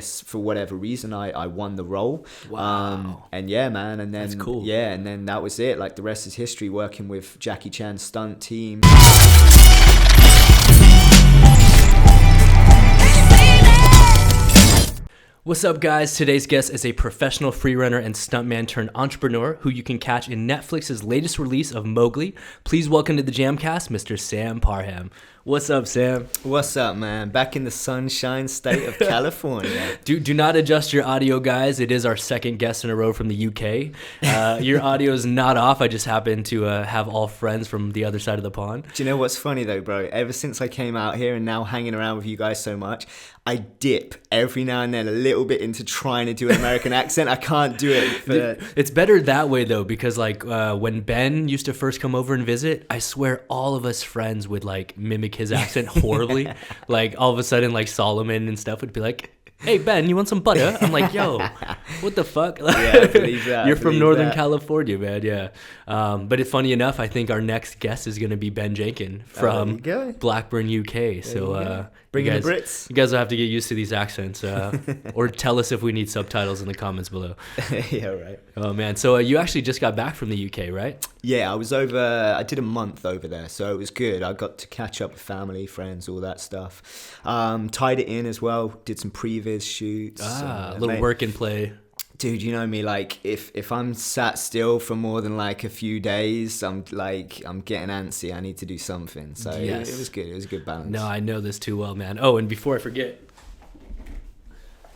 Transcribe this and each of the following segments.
for whatever reason, I won the role. Wow. And yeah, man, and then That's cool. yeah, and then that was it. Like the rest is history. Working with Jackie Chan's stunt team. What's up, guys? Today's guest is a professional freerunner and stuntman turned entrepreneur who you can catch in Netflix's latest release of Mowgli. Please welcome to the JAMCast, Mr. Sam Parham. What's up, Sam? What's up, man? Back in the sunshine state of California. Do not adjust your audio, guys. It is our second guest in a row from the UK. Your audio is not off. I just happen to have all friends from the other side of the pond. Do you know what's funny though, bro? Ever since I came out here and now hanging around with you guys so much, I dip every now and then a little bit into trying to do an American accent. I can't do it. It's better that way though, because like when Ben used to first come over and visit, I swear all of us friends would like mimic his accent horribly. Like all of a sudden, like Solomon and stuff would be like, "Hey Ben, you want some butter?" I'm like, "Yo, what the fuck?" Yeah, I believe that. You're from Northern California, man. Yeah. But it's funny enough, I think our next guest is going to be Ben Jenkin from Blackburn, UK. So bring in the Brits. You guys will have to get used to these accents, or tell us if we need subtitles in the comments below. Yeah, right. Oh man, so you actually just got back from the UK, right? Yeah, I was over. I did a month over there, so it was good. I got to catch up with family, friends, all that stuff. Tied it in as well. Did some previs shoots. A little work and play. Dude, you know me, like if I'm sat still for more than like a few days, I'm getting antsy. I need to do something. So yes. it was good. It was a good balance. No, I know this too well, man. Oh, and before I forget,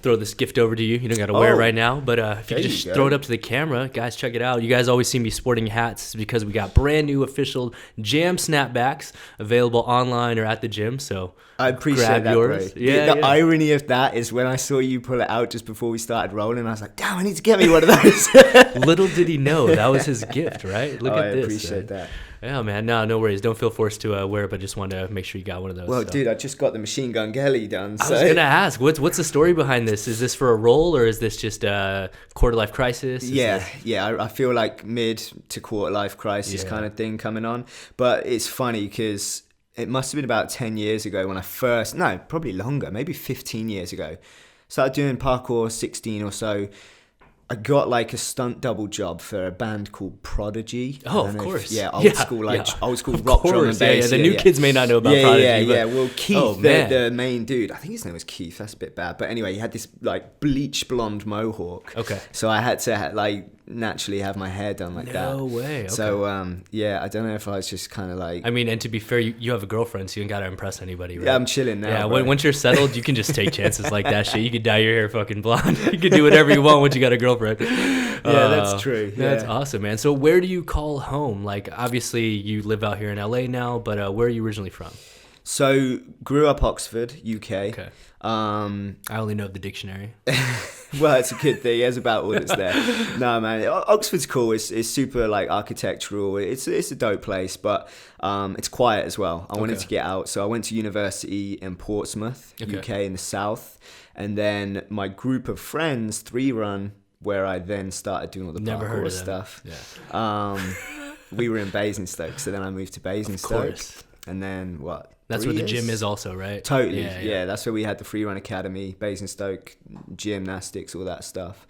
throw this gift over to you. You don't got to wear it right now, but if you just throw it up to the camera, guys, check it out. You guys always see me sporting hats because we got brand new official Jam snapbacks available online or at the gym. So I appreciate grab that, yours. bro. Yeah, the irony of that is when I saw you pull it out just before we started rolling, I was like, damn, I need to get me one of those. Little did he know that was his gift, right? Look at this. I appreciate that. Yeah, man. No worries. Don't feel forced to wear it, but just wanted to make sure you got one of those. Well, dude, I just got the machine gun ghillie done. I was going to ask, what's the story behind this? Is this for a role or is this just a quarter-life crisis? I feel like mid to quarter-life crisis kind of thing coming on. But it's funny because it must have been about 10 years ago when probably longer, maybe 15 years ago. Started doing parkour, 16 or so. I got like a stunt double job for a band called Prodigy. Oh, of course. Old school rock drum and bass. The new kids may not know about Prodigy. Well, Keith, the main dude, I think his name was Keith. That's a bit bad, but anyway, he had this like bleach blonde mohawk. Okay. So I had to like naturally have my hair done like that. No way. Okay. So I don't know if I was just kind of like. I mean, and to be fair, you have a girlfriend, so you ain't gotta impress anybody, right? Yeah, I'm chilling now. Yeah, bro. once you're settled, you can just take chances like that shit. You could dye your hair fucking blonde. You can do whatever you want once you got a girlfriend. Yeah, that's true. Yeah. That's awesome, man. So where do you call home? Like, obviously, you live out here in LA now, but where are you originally from? So, grew up Oxford, UK. Okay. I only know the dictionary. Well, it's a good thing. It's about all that's there. No, man. Oxford's cool. It's super like architectural. It's a dope place, but it's quiet as well. I wanted to get out, so I went to university in Portsmouth, UK, in the south, and then my group of friends, Freerun, where I then started doing all the parkour stuff. Yeah. We were in Basingstoke, so then I moved to Basingstoke, and then what? That's where the gym is also, right? Totally, yeah. That's where we had the Freerun Academy, Basingstoke, gymnastics, all that stuff.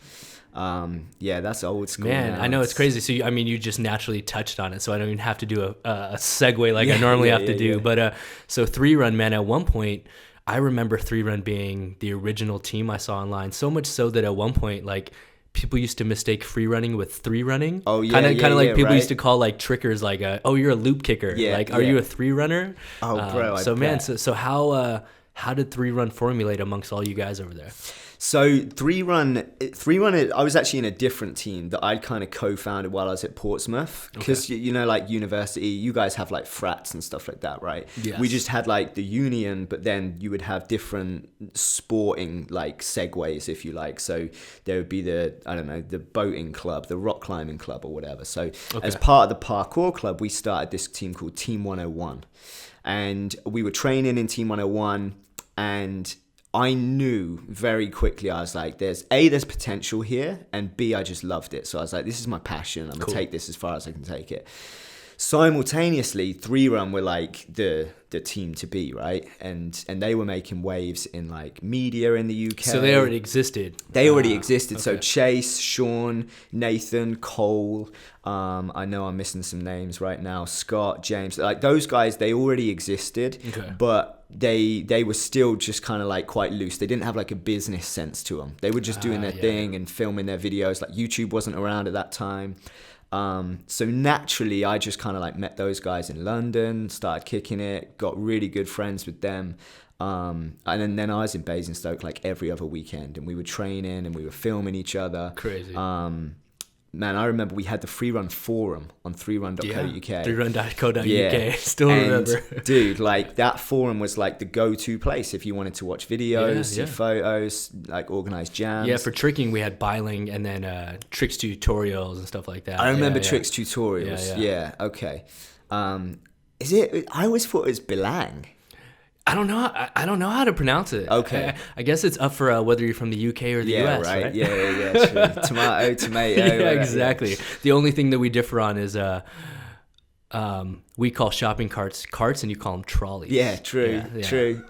That's old school. Man, I know it's crazy. So, you just naturally touched on it, so I don't even have to do a segue like I normally have to do. Yeah. But so Freerun, man, at one point, I remember Freerun being the original team I saw online, so much so that at one point, like, people used to mistake free running with three running. Oh yeah, kind of like people used to call like trickers like, you're a loop kicker. Are you a three runner? Oh, bro. So how did three run formulate amongst all you guys over there? So three run, I was actually in a different team that I'd kind of co-founded while I was at Portsmouth, because like university, you guys have like frats and stuff like that, right? Yes. We just had like the union, but then you would have different sporting like segues, if you like. So there would be the boating club, the rock climbing club, or whatever. So as part of the parkour club, we started this team called Team 101, and we were training in Team 101, and I knew very quickly, I was like, there's potential here, and B, I just loved it. So I was like, this is my passion. I'm going to take this as far as I can take it. simultaneously, Three Run were like the team to beat, right? And they were making waves in like media in the UK. So they already existed. They already existed. Okay. So Chase, Sean, Nathan, Cole. I know I'm missing some names right now. Scott, James, like those guys, they already existed, but they were still just kind of like quite loose. They didn't have like a business sense to them. They were just doing their thing and filming their videos. Like YouTube wasn't around at that time. So naturally, I just kind of like met those guys in London, started kicking it, got really good friends with them. And then I was in Basingstoke like every other weekend, and we were training and we were filming each other. Crazy. Man, I remember we had the Freerun forum on freerun.co.uk. Freerun.co.uk. Still remember. Dude, like that forum was like the go-to place if you wanted to watch videos, see photos, like organize jams. Yeah, for tricking we had biling and then tricks tutorials and stuff like that. I remember tricks tutorials. Yeah, okay. Is it? I always thought it was Bilang. I don't know. I don't know how to pronounce it. Okay. I guess it's up for whether you're from the UK or the US, right? Yeah, true. Tomato. Yeah, exactly. Yeah. The only thing that we differ on is we call shopping carts, and you call them trolleys. Yeah, true.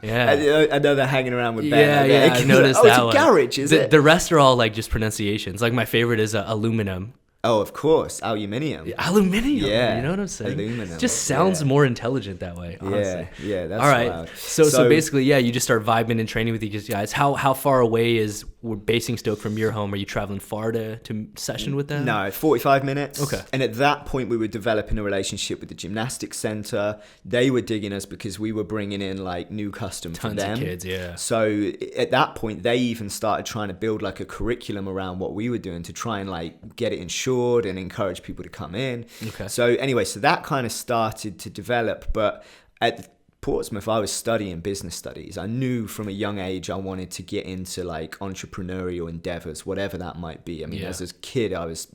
Yeah. I know they're hanging around with Ben. Yeah, I noticed that one. It's a garage, is it? The rest are all like just pronunciations. Like my favorite is aluminum. Oh, of course, aluminium. Aluminium. Yeah, you know what I'm saying. Aluminum. It just sounds more intelligent that way. Honestly. Yeah. That's all right. Wild. So basically, you just start vibing and training with these guys. How far away is Basingstoke from your home? Are you traveling far to session with them? No, 45 minutes. Okay. And at that point, we were developing a relationship with the gymnastics center. They were digging us because we were bringing in like new custom for them. Tons of kids, yeah. So at that point, they even started trying to build like a curriculum around what we were doing to try and like get it insured and encourage people to come in. Okay. So anyway, so that kind of started to develop. But at Portsmouth, I was studying business studies. I knew from a young age I wanted to get into like entrepreneurial endeavors, whatever that might be. I mean, as a kid, I was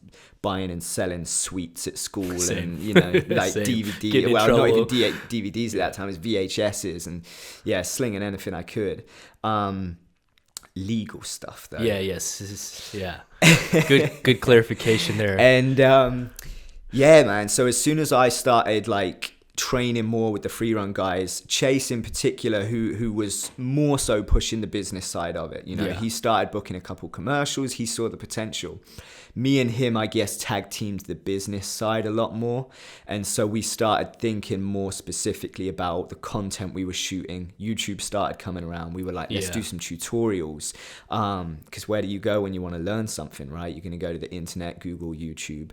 buying and selling sweets at school and, you know, like DVD. Well, not even DVDs at that time, it was VHSs and slinging anything I could. Legal stuff though. Good clarification there. And man, so as soon as I started like training more with the Freerun guys, Chase in particular, who was more so pushing the business side of it, you know, he started booking a couple commercials. He saw the potential. Me and him, I guess, tag teamed the business side a lot more. And so we started thinking more specifically about the content we were shooting. YouTube started coming around. We were like, let's do some tutorials. Because where do you go when you want to learn something, right? You're going to go to the internet, Google, YouTube.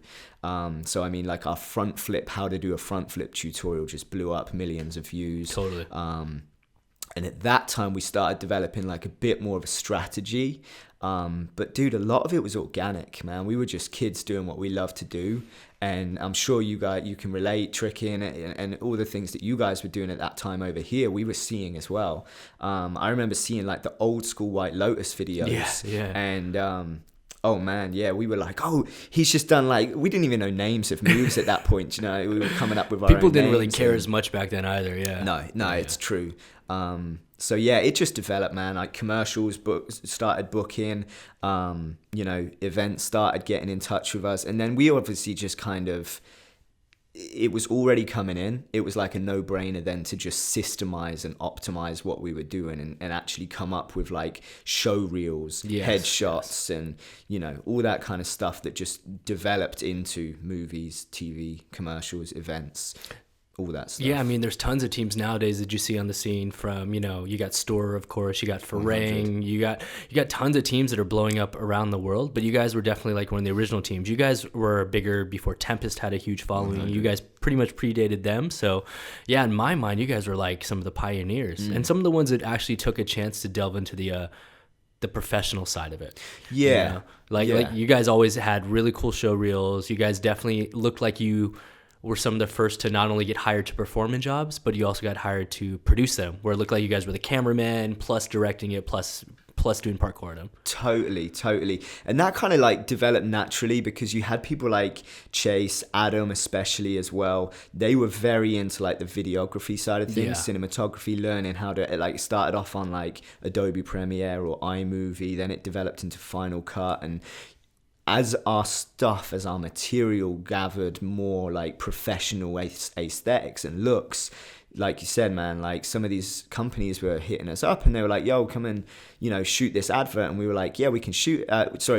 So, I mean, like our front flip, how to do a front flip tutorial just blew up, millions of views. Totally. And at that time, we started developing like a bit more of a strategy. But dude, a lot of it was organic, man. We were just kids doing what we love to do. And I'm sure you can relate, tricking and all the things that you guys were doing at that time over here, we were seeing as well. I remember seeing like the old school White Lotus videos. Yeah. And, oh man, we were like, oh, he's just done like, we didn't even know names of moves at that point, you know, we were coming up with our People own didn't really names care as much back then either, No, it's true. So it just developed, man. Like commercials started booking, you know, events started getting in touch with us. And then we obviously just kind of, it was already coming in. It was like a no-brainer then to just systemize and optimize what we were doing and actually come up with like show reels, headshots, and, you know, all that kind of stuff that just developed into movies, TV, commercials, events. All that stuff. Yeah, I mean, there's tons of teams nowadays that you see on the scene from, you know, you got Store, of course, you got Freerunning, you got tons of teams that are blowing up around the world, but you guys were definitely like one of the original teams. You guys were bigger before Tempest had a huge following. 100. You guys pretty much predated them. So, yeah, in my mind, you guys were like some of the pioneers and some of the ones that actually took a chance to delve into the professional side of it. Yeah. You know? Like you guys always had really cool show reels. You guys definitely looked like you were some of the first to not only get hired to perform in jobs, but you also got hired to produce them, where it looked like you guys were the cameraman, plus directing it, plus doing parkour in them. Totally. And that kind of like developed naturally because you had people like Chase, Adam especially as well. They were very into like the videography side of things, cinematography, learning how to, like, started off on like Adobe Premiere or iMovie, then it developed into Final Cut. And as our stuff, as our material gathered more like professional aesthetics and looks, like you said, man, like some of these companies were hitting us up and they were like, yo, come and, you know, shoot this advert. And we were like, yeah, we can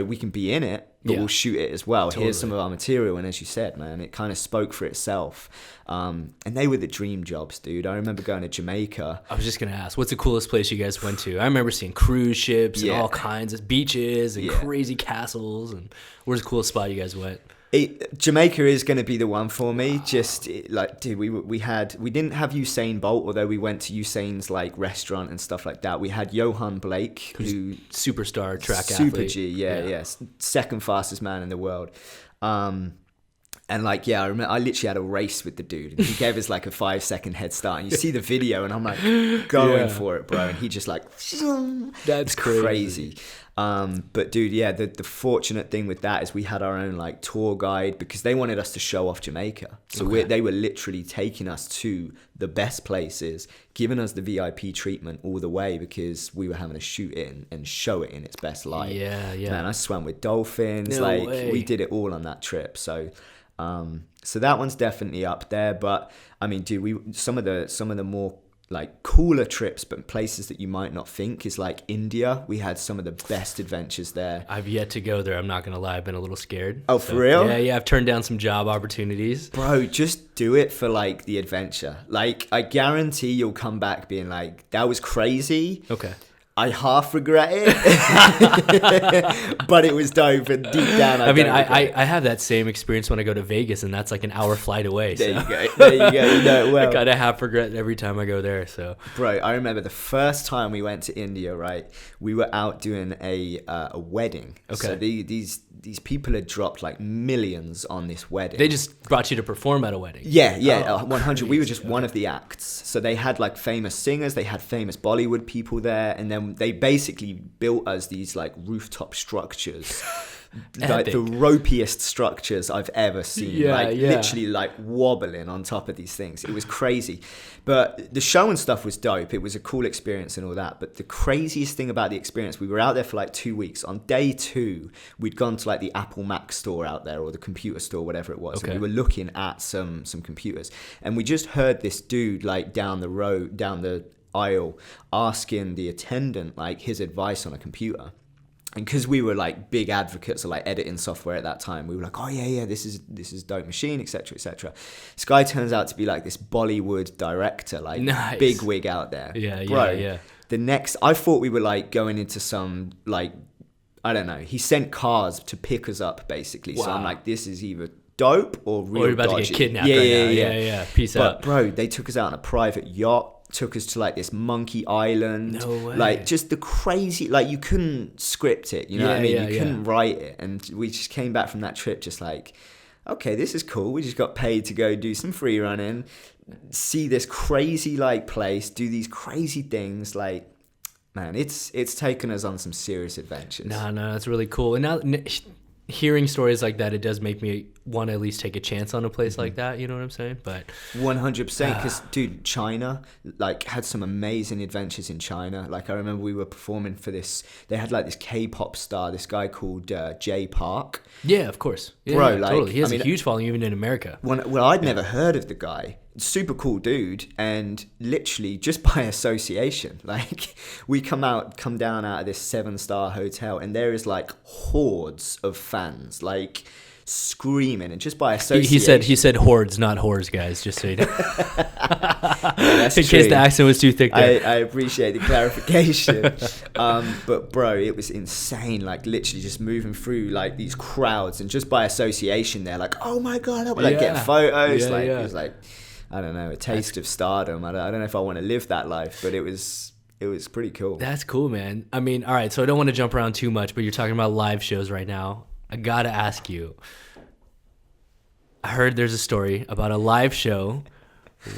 we can be in it, but we'll shoot it as well. Totally. Here's some of our material. And as you said, man, it kind of spoke for itself. And they were the dream jobs, dude. I remember going to Jamaica. I was just going to ask, what's the coolest place you guys went to? I remember seeing cruise ships and all kinds of beaches and crazy castles. And where's the coolest spot you guys went? Jamaica is going to be the one for me. Dude, we didn't have Usain Bolt, although we went to Usain's like restaurant and stuff like that. We had Johan Blake, who superstar track super athlete. G, second fastest man in the world. And like, I remember I literally had a race with the dude, and he gave us like a 5-second head start. And you see the video, and I'm like going for it, bro. And he just like, that's crazy. But dude, the fortunate thing with that is we had our own like tour guide, because they wanted us to show off Jamaica. So they were literally taking us to the best places, giving us the VIP treatment all the way, because we were having to shoot it and show it in its best light. Yeah. Man, I swam with dolphins. No way. We did it all on that trip. So that one's definitely up there. But I mean, dude, some of the more like cooler trips, but places that you might not think, is like India. We had some of the best adventures there. I've yet to go there. I'm not gonna lie, I've been a little scared. Oh, for real? Yeah. I've turned down some job opportunities. Bro, just do it for like the adventure. Like, I guarantee you'll come back being like, that was crazy. Okay. I half regret it, but it was dope, and deep down I have that same experience when I go to Vegas, and that's like an hour flight away. There you go. You know it well. I kind of half regret every time I go there. So, bro, I remember the first time we went to India, right? We were out doing a wedding. Okay. So these people had dropped like millions on this wedding. They just brought you to perform at a wedding. Yeah, 100. Crazy. We were just one of the acts. So they had like famous singers, they had famous Bollywood people there, and then they basically built us these like rooftop structures. Like the ropiest structures I've ever seen. Literally like wobbling on top of these things. It was crazy. But the show and stuff was dope. It was a cool experience and all that. But the craziest thing about the experience, we were out there for like 2 weeks. On day 2, we'd gone to like the Apple Mac store out there, or the computer store, whatever it was. Okay. And we were looking at some computers. And we just heard this dude like down the aisle, asking the attendant like his advice on a computer. And because we were like big advocates of like editing software at that time, we were like, oh yeah, this is dope machine, etc., etc. This guy turns out to be like this Bollywood director, like big wig out there. Yeah. I thought we were like going into some like, I don't know. He sent cars to pick us up basically. Wow. So I'm like, this is either dope or real. Or you're about dodgy. to get kidnapped. Yeah. Peace out. But bro, they took us out on a private yacht. Took us to like this monkey island. No way. Like just the crazy, like you couldn't script it, you know what I mean? You couldn't write it. And we just came back from that trip just like, okay, this is cool. We just got paid to go do some free running, see this crazy like place, do these crazy things. Like, man, it's taken us on some serious adventures. No, that's really cool. And now hearing stories like that, it does make me want to at least take a chance on a place like that. You know what I'm saying? But 100%, because dude, China like had some amazing adventures in China. Like I remember we were performing for this. They had like this K-pop star, this guy called Jay Park. Yeah, of course, bro. Like, totally. He has a huge following even in America. Well, I'd never heard of the guy. Super cool dude, and literally just by association, like we come down out of this 7-star hotel, and there is like hordes of fans like screaming, and just by association. He said hordes, not whores, guys, just so you know. In case the accent was too thick there. I appreciate the clarification. But bro, it was insane, like literally just moving through like these crowds, and just by association they're like, oh my god, I would like get photos. It was like, I don't know, a taste of stardom. I don't know if I want to live that life, but it was pretty cool. That's cool, man. I mean, all right, so I don't want to jump around too much, but you're talking about live shows right now. I got to ask you, I heard there's a story about a live show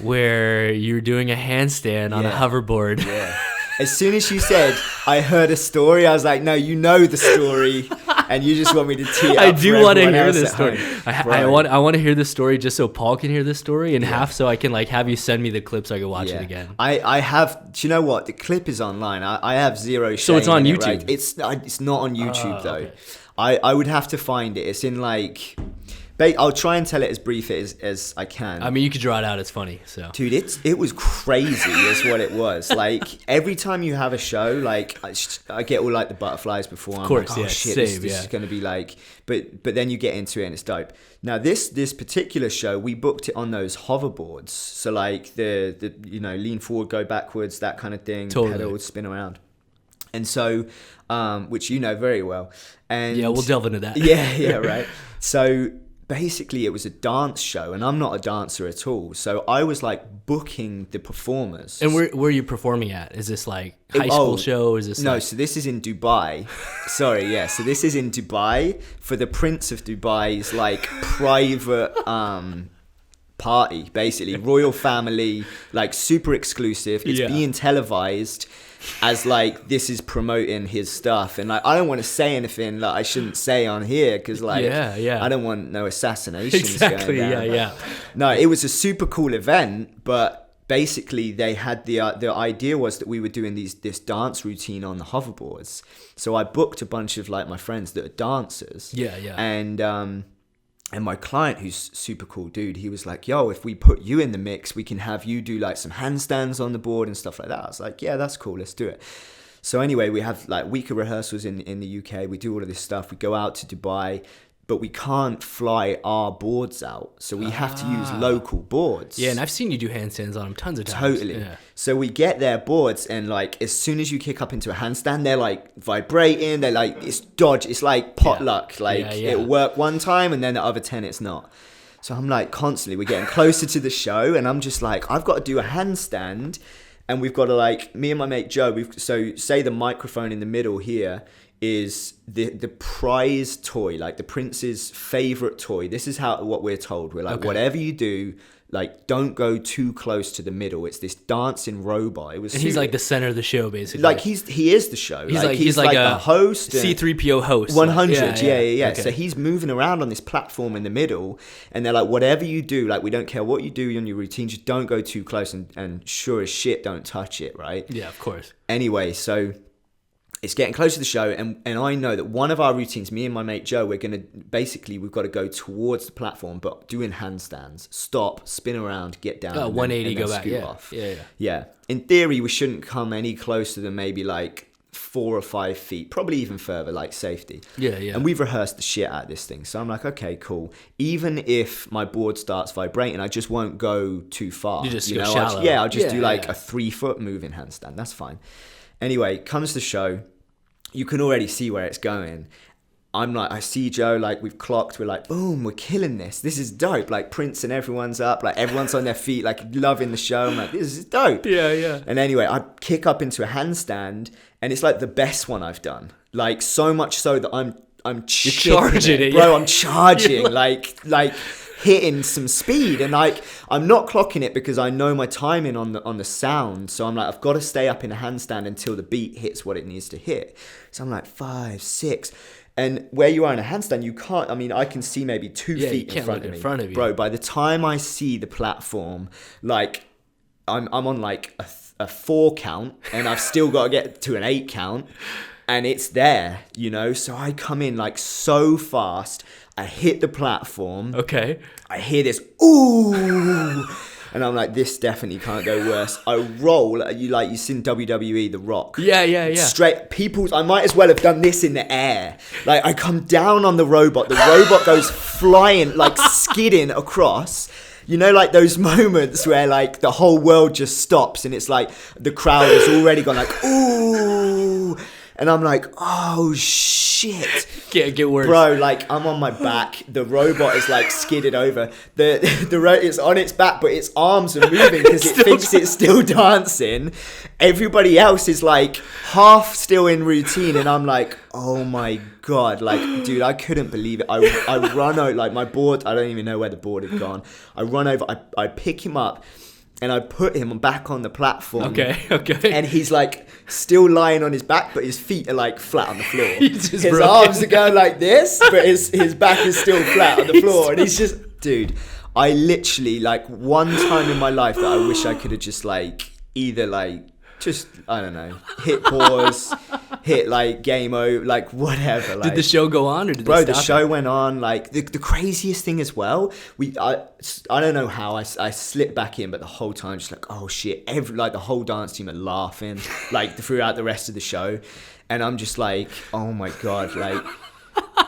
where you're doing a handstand on a hoverboard. Yeah. As soon as you said, I heard a story, I was like, no, you know the story. and you just want me to tee it up. I do want to hear this home. story. I want to hear this story just so Paul can hear this story, and half so I can like have you send me the clip so I can watch it again. I have. Do you know what? The clip is online. I have zero shame. So it's on YouTube. Right? It's not on YouTube though. Okay. I would have to find it. It's in like. I'll try and tell it as brief as I can. I mean, you could draw it out. It's funny. So, dude, it was crazy. Is what it was. Like every time you have a show, like I get all like the butterflies before. Of course, I'm like, oh shit, this is going to be like. But then you get into it and it's dope. Now this particular show, we booked it on those hoverboards. So like the lean forward, go backwards, that kind of thing. Totally. Pedal, spin around. And so, which you know very well. And yeah, we'll delve into that. Yeah, right. So. Basically, it was a dance show, and I'm not a dancer at all. So I was like booking the performers. And where are you performing at? Is this like high school show? Or is this no? So this is in Dubai. Sorry, yeah. So this is in Dubai for the Prince of Dubai's like private party, basically royal family, like super exclusive. It's being televised. As like this is promoting his stuff, and like I don't want to say anything that I shouldn't say on here because like I don't want no assassinations going down. No, it was a super cool event, but basically they had the idea was that we were doing this dance routine on the hoverboards. So I booked a bunch of like my friends that are dancers. And my client, who's super cool dude, he was like, yo, if we put you in the mix, we can have you do like some handstands on the board and stuff like that. I was like, yeah, that's cool. Let's do it. So anyway, we have like week of rehearsals in the UK. We do all of this stuff. We go out to Dubai, but we can't fly our boards out. So we have to use local boards. Yeah, and I've seen you do handstands on them tons of times. Totally. Yeah. So we get their boards, and like as soon as you kick up into a handstand, they're like vibrating. They're like, it's dodge. It's like potluck. It'll work one time, and then the other 10 it's not. So I'm like constantly, we're getting closer to the show, and I'm just like, I've got to do a handstand, and we've got to like, me and my mate Joe, so say the microphone in the middle here is the prize toy, like the prince's favorite toy. This is what we're told. We're like, whatever you do, like don't go too close to the middle. It's this dancing robot. And he's like the center of the show, basically. Like he is the show. He's like a host, C-3PO host. 100. Yeah. Okay. So he's moving around on this platform in the middle, and they're like, whatever you do, like we don't care what you do on your routine, just don't go too close, and sure as shit, don't touch it, right? Yeah, of course. Anyway, so it's getting close to the show, and I know that one of our routines, me and my mate Joe, we've got to go towards the platform, but doing handstands, stop, spin around, get down, 180, and then go back, scoot off. Yeah. In theory, we shouldn't come any closer than maybe like 4 or 5 feet, probably even further, like safety. Yeah. And we've rehearsed the shit out of this thing, so I'm like, okay, cool. Even if my board starts vibrating, I just won't go too far. You just go shallow. I'll just do like a 3-foot moving handstand. That's fine. Anyway, comes the show. You can already see where it's going. I'm like, I see Joe, like we've clocked, we're like, boom, we're killing this. This is dope. Like Prince and everyone's up, like everyone's on their feet, like loving the show. I'm like, this is dope. Yeah. And anyway, I kick up into a handstand, and it's like the best one I've done. Like so much so that I'm charging it, bro. I'm charging, like hitting some speed, and like I'm not clocking it because I know my timing on the sound. So I'm like, I've got to stay up in a handstand until the beat hits what it needs to hit. So I'm like 5, 6. And where you are in a handstand, you can't, I mean, I can see maybe 2 feet in front of me. Bro, by the time I see the platform, like I'm on like a 4 count, and I've still got to get to an 8 count, and it's there, so I come in like so fast. I hit the platform. Okay. I hear this, ooh. And I'm like, this definitely can't go worse. I roll, you seen WWE, The Rock. Yeah. Straight, I might as well have done this in the air. Like, I come down on the robot goes flying, like skidding across. Like those moments where like the whole world just stops, and it's like the crowd has already gone like, ooh. And I'm like, oh shit. Can't get worse. Bro, like I'm on my back. The robot is like skidded over. It's on its back, but its arms are moving because it thinks it's still dancing. Everybody else is like half still in routine, and I'm like, oh my God. Like, dude, I couldn't believe it. I run out, like my board, I don't even know where the board had gone. I run over, I pick him up. and I put him back on the platform. Okay. And he's like still lying on his back, but his feet are like flat on the floor. His broken. arms are going like this, but his back is still flat on the floor. And he's just, dude, I literally, like, one time in my life that I wish I could have just like either like just, I don't know, hit pause, hit like game over, like whatever. Like, did the show go on or did bro, they stop the show went on. Like the craziest thing as well, I don't know how I slipped back in, but the whole time just like, oh shit, the whole dance team are laughing like throughout the rest of the show, and I'm just like, oh my god, like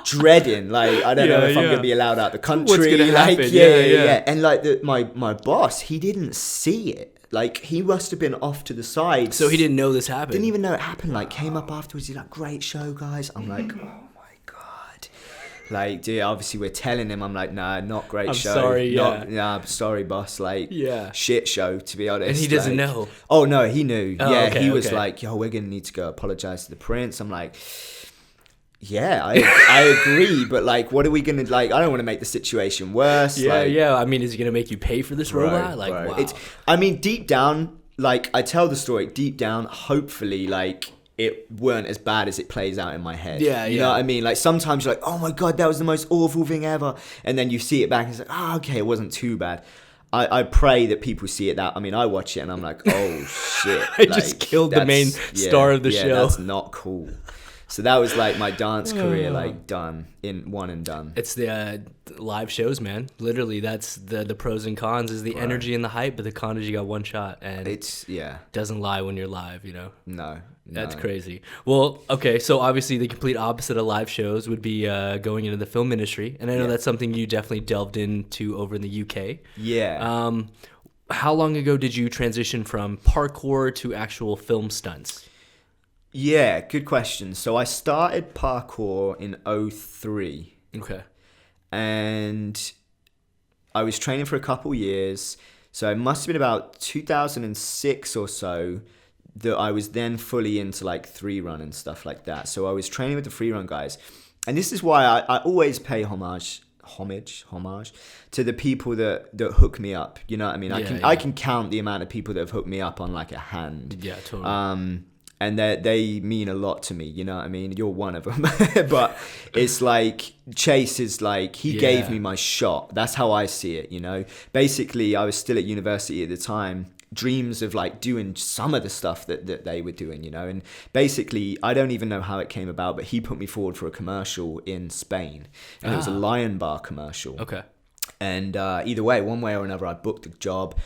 dreading, like I don't know if I'm gonna be allowed out the country. What's gonna happen? Yeah. And like my boss, he didn't see it. Like, he must have been off to the side. So he didn't know this happened? Didn't even know it happened. Like, came up afterwards. He's like, great show, guys. I'm like, oh, my God. Like, dude, obviously we're telling him. I'm like, nah, not great show. Sorry, sorry, boss. Like, yeah. Shit show, to be honest. And he doesn't know? Oh, no, he knew. Oh, yeah, okay, he was like, yo, we're going to need to go apologize to the prince. I'm like... Yeah, I agree, but like, what are we gonna like? I don't want to make the situation worse. Yeah. I mean, is he gonna make you pay for this robot? Like, bro. wow. I mean, deep down, like I tell the story. Deep down, hopefully, like it weren't as bad as it plays out in my head. Yeah, you know what I mean? Like sometimes you're like, oh my god, that was the most awful thing ever, and then you see it back and it's like, oh, okay, it wasn't too bad. I pray that people see it that. I mean, I watch it and I'm like, oh shit, I just killed the main star of the show. That's not cool. So that was like my dance career, like done in one and done. It's the live shows, man. Literally, that's the pros and cons is the energy and the hype, but the con is you got one shot, and it's doesn't lie when you're live, you know. No. That's crazy. Well, okay, so obviously the complete opposite of live shows would be going into the film industry, and I know that's something you definitely delved into over in the UK. Yeah. How long ago did you transition from parkour to actual film stunts? Yeah, good question. So I started parkour in 2003. Okay. And I was training for a couple years. So it must have been about 2006 or so that I was then fully into like freerun and stuff like that. So I was training with the freerun guys. And this is why I always pay homage to the people that hook me up. You know what I mean? I can count the amount of people that have hooked me up on like a hand. Yeah, totally. And they mean a lot to me, you know what I mean? You're one of them. But it's like, Chase is like, he gave me my shot. That's how I see it, you know? Basically, I was still at university at the time, dreams of like doing some of the stuff that they were doing, you know? And basically, I don't even know how it came about, but he put me forward for a commercial in Spain. And it was a Lion Bar commercial. Okay. And either way, one way or another, I booked the job.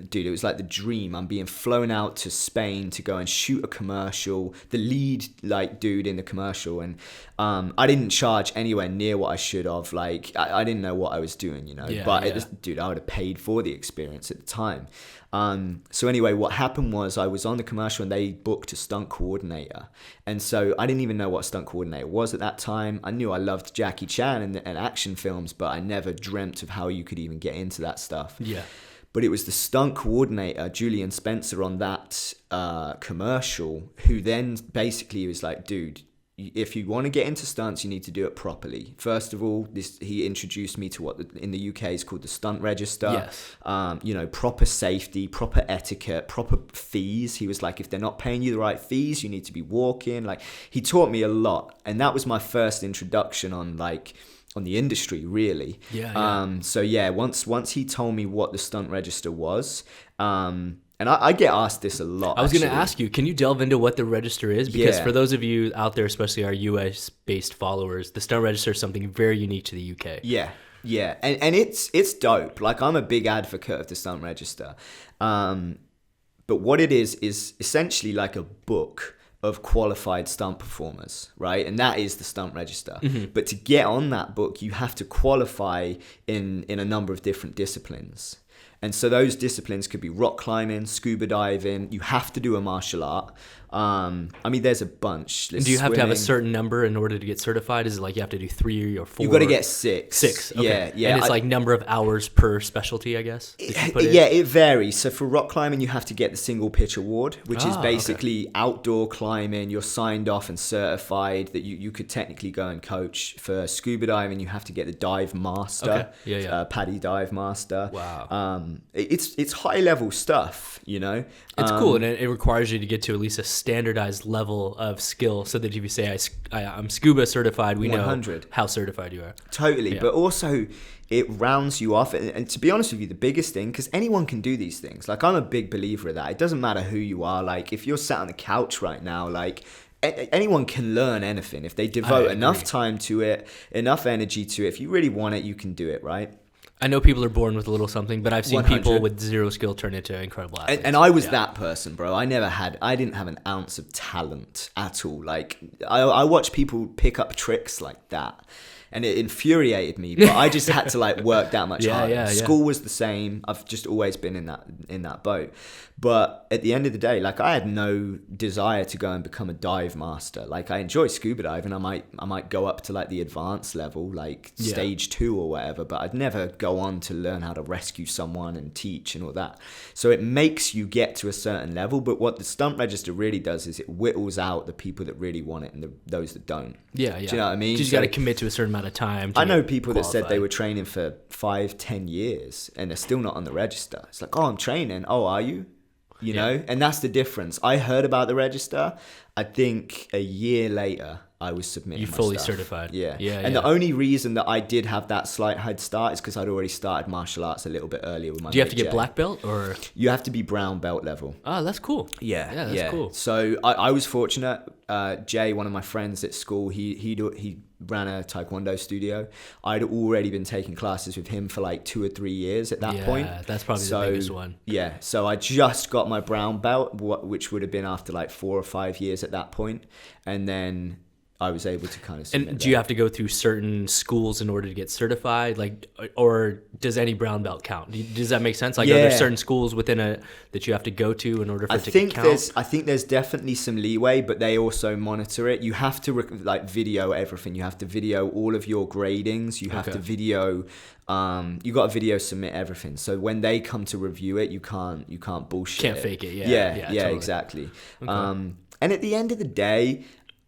Dude, it was like the dream. I'm being flown out to Spain to go and shoot a commercial. The lead, like, dude in the commercial. And I didn't charge anywhere near what I should have. Like, I didn't know what I was doing, you know. Dude, I would have paid for the experience at the time. So anyway, what happened was I was on the commercial and they booked a stunt coordinator. And so I didn't even know what a stunt coordinator was at that time. I knew I loved Jackie Chan and action films, but I never dreamt of how you could even get into that stuff. Yeah. But it was the stunt coordinator, Julian Spencer, on that commercial, who then basically was like, dude, if you want to get into stunts, you need to do it properly. First of all, he introduced me to what in the UK is called the stunt register. Yes. You know, proper safety, proper etiquette, proper fees. He was like, if they're not paying you the right fees, you need to be walking. Like, he taught me a lot, and that was my first introduction on the industry, really. So yeah, once he told me what the stunt register was, and I get asked this a lot. I was going to ask you, can you delve into what the register is? Because for those of you out there, especially our US-based followers, the stunt register is something very unique to the UK. Yeah. And it's dope. Like, I'm a big advocate of the stunt register. But what it is essentially like a book of qualified stunt performers, right? And that is the stunt register. Mm-hmm. But to get on that book, you have to qualify in a number of different disciplines. And so those disciplines could be rock climbing, scuba diving. You have to do a martial art. I mean, there's a bunch. Do you have to have a certain number in order to get certified? Is it like you have to do 3 or 4? You got to get 6. 6. Okay. Yeah. And it's like number of hours per specialty, I guess. It varies. So for rock climbing, you have to get the single pitch award, which is basically outdoor climbing. You're signed off and certified that you could technically go and coach. For scuba diving, you have to get the dive master. Okay. PADI dive master. Wow. It's high level stuff, you know. It's cool, and it requires you to get to at least a standardized level of skill, so that if you say I'm scuba certified, we 100. Know how certified you are. Totally, but also it rounds you off. And to be honest with you, the biggest thing, because anyone can do these things. Like, I'm a big believer of that. It doesn't matter who you are. Like, if you're sat on the couch right now, like, anyone can learn anything if they devote enough time to it, enough energy to it. If you really want it, you can do it, right? I know people are born with a little something, but I've seen 100. People with zero skill turn into incredible athletes. And I was that person, bro. I didn't have an ounce of talent at all. Like, I watch people pick up tricks like that, and it infuriated me, but I just had to like work that much harder. School was the same. I've just always been in that boat. But at the end of the day, like, I had no desire to go and become a dive master. Like, I enjoy scuba diving. I might go up to like the advanced level, like stage 2 or whatever, but I'd never go on to learn how to rescue someone and teach and all that. So it makes you get to a certain level, but what the stunt register really does is it whittles out the people that really want it and those that don't. Yeah. Do you know what I mean? You just got to commit to a certain amount of time. I know people that said they were training for 5-10 years and they're still not on the register. It's like, oh, I'm training. Oh, are you? You know, and that's the difference. I heard about the register. I think a year later, I was submitting. You fully certified. Yeah. And the only reason that I did have that slight head start is because I'd already started martial arts a little bit earlier with my. Do you have to get black belt or? You have to be brown belt level. Oh, that's cool. Yeah, that's cool. So I was fortunate. Jay, one of my friends at school, he ran a taekwondo studio. I'd already been taking classes with him for like 2 or 3 years at that point. Yeah, that's probably the biggest one. Yeah, so I just got my brown belt, which would have been after like 4 or 5 years at that point, and then I was able to kind of submit. And do you have to go through certain schools in order to get certified? Like, or does any brown belt count? Does that make sense? Like, are there certain schools within that you have to go to in order for it to count? I think there's definitely some leeway, but they also monitor it. You have to video everything. You have to video all of your gradings. You have to video. You got to video submit everything. So when they come to review it, you can't bullshit. Can't fake it. Yeah, totally. Exactly. Okay. And at the end of the day,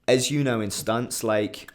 as you know, in stunts, like,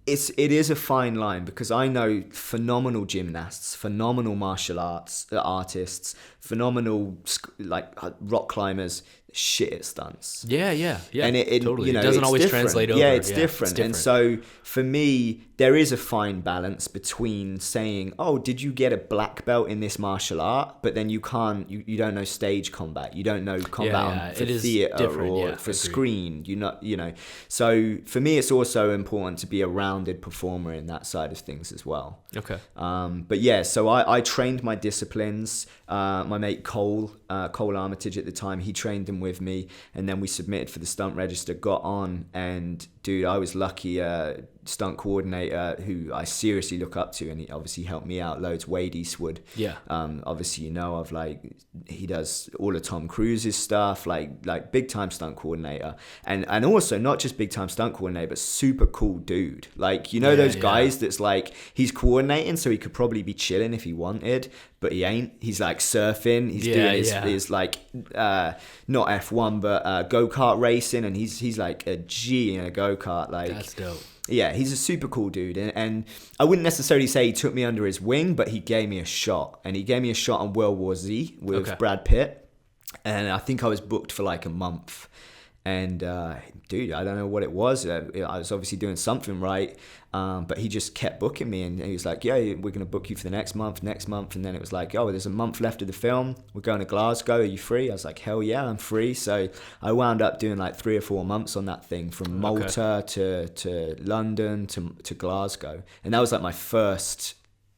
it is a fine line, because I know phenomenal gymnasts, phenomenal martial arts artists, phenomenal like rock climbers, shit at stunts. Yeah. And it totally. You know, it doesn't always different. translate over. Yeah, it's different. And so for me, there is a fine balance between saying, oh, did you get a black belt in this martial art? But then you don't know stage combat. You don't know combat for theater or for screen. You know. So for me, it's also important to be a rounded performer in that side of things as well. Okay. But yeah, so I trained my disciplines. My mate Cole Armitage at the time, he trained them with me, and then we submitted for the stunt register, got on, and dude, I was lucky. Stunt coordinator who I seriously look up to, and he obviously helped me out loads, Wade Eastwood. Yeah. Obviously, you know of, like, he does all of Tom Cruise's stuff, like big time stunt coordinator, and also not just big time stunt coordinator, but super cool dude. Like, you know, those guys that's like, he's coordinating, so he could probably be chilling if he wanted, but he ain't. He's like surfing. He's doing his like not F1 but go-kart racing, and he's like a G in a go-kart. Like, that's dope. Yeah, he's a super cool dude, and I wouldn't necessarily say he took me under his wing, but he gave me a shot, and he gave me a shot on World War Z with Brad Pitt, and I think I was booked for like a month. And dude, I don't know what it was. I was obviously doing something right, but he just kept booking me, and he was like, "Yeah, we're gonna book you for the next month." And then it was like, "Oh, there's a month left of the film. We're going to Glasgow. Are you free?" I was like, "Hell yeah, I'm free." So I wound up doing like 3 or 4 months on that thing, from Malta to London to Glasgow, and that was like my first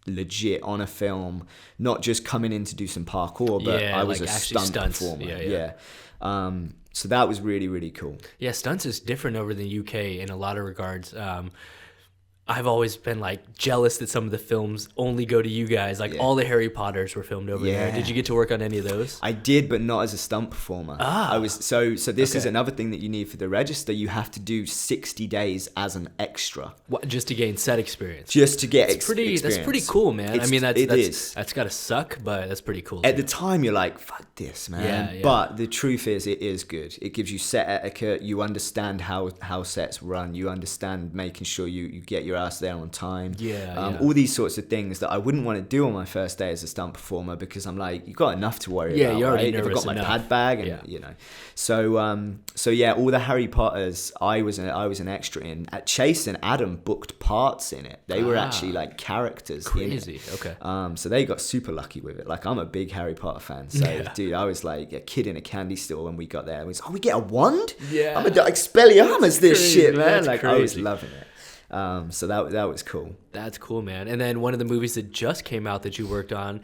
legit on a film, not just coming in to do some parkour, but I was like a stunt performer. Yeah. So that was really, really cool. Yeah, stunts is different over the UK in a lot of regards. I've always been like jealous that some of the films only go to you guys. Like all the Harry Potters were filmed over there. Did you get to work on any of those? I did, but not as a stunt performer. I was so this is another thing that you need for the register. You have to do 60 days as an extra. What, just to gain set experience? Just to get experience. That's pretty cool, man. I mean, that's got to suck, but that's pretty cool. At the time, you're like, fuck this, man. But the truth is, it is good. It gives you set etiquette. You understand how sets run. You understand making sure you get your ass there on time. All these sorts of things that I wouldn't want to do on my first day as a stunt performer, because I'm like, you've got enough to worry about. You're already right? If I've got my enough. pad bag, and you know, so all the Harry Potters, I was an extra in. At Chase and Adam booked parts in it. They were actually like characters. Crazy. In it. Okay. So they got super lucky with it. Like, I'm a big Harry Potter fan. So dude, I was like a kid in a candy store when we got there. I was, we get a wand? Yeah. I'm a Expelliarmus this crazy. shit, man. That's like crazy. I was loving it. So that was cool. That's cool, man. And then one of the movies that just came out that you worked on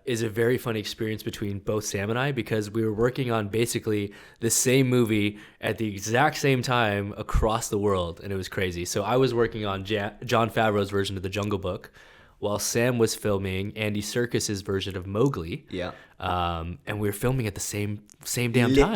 is a very funny experience between both Sam and I, because we were working on basically the same movie at the exact same time across the world, and it was crazy. So I was working on Jon Favreau's version of The Jungle Book, while Sam was filming Andy Serkis's version of Mowgli. Yeah. And we were filming at the same damn time.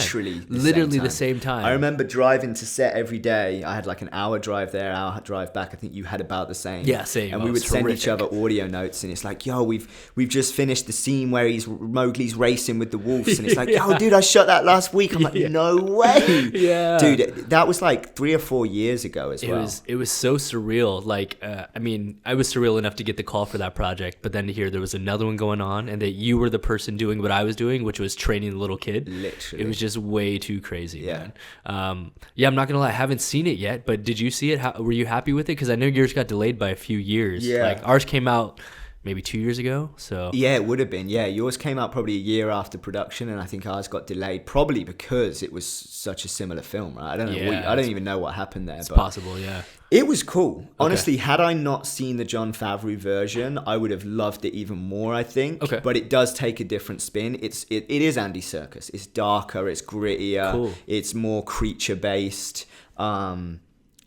Literally the same time. I remember driving to set every day. I had like an hour drive there, hour drive back. I think you had about the same. Yeah, same. And we would send each other audio notes, and it's like, yo, we've just finished the scene where Mowgli's racing with the wolves, and it's like, yo, dude, I shot that last week. I'm like, no way. Dude, that was like 3 or 4 years ago as well. It was so surreal. Like, I mean, I was surreal enough to get the call for that project, but then to hear there was another one going on, and that you were the person doing what I was doing, which was training the little kid. Literally. It was just way too crazy, man. I'm not gonna lie, I haven't seen it yet, but did you see it? Were you happy with it? Because I know yours got delayed by a few years. Like, ours came out maybe 2 years ago. So it would have been. Yours came out probably a year after production, and I think ours got delayed probably because it was such a similar film, right? I don't know. I don't even know what happened there. It's possible, yeah. It was cool. Honestly, had I not seen the Jon Favreau version, I would have loved it even more, I think. Okay. But it does take a different spin. It is Andy Serkis. It's darker, it's grittier, it's more creature-based.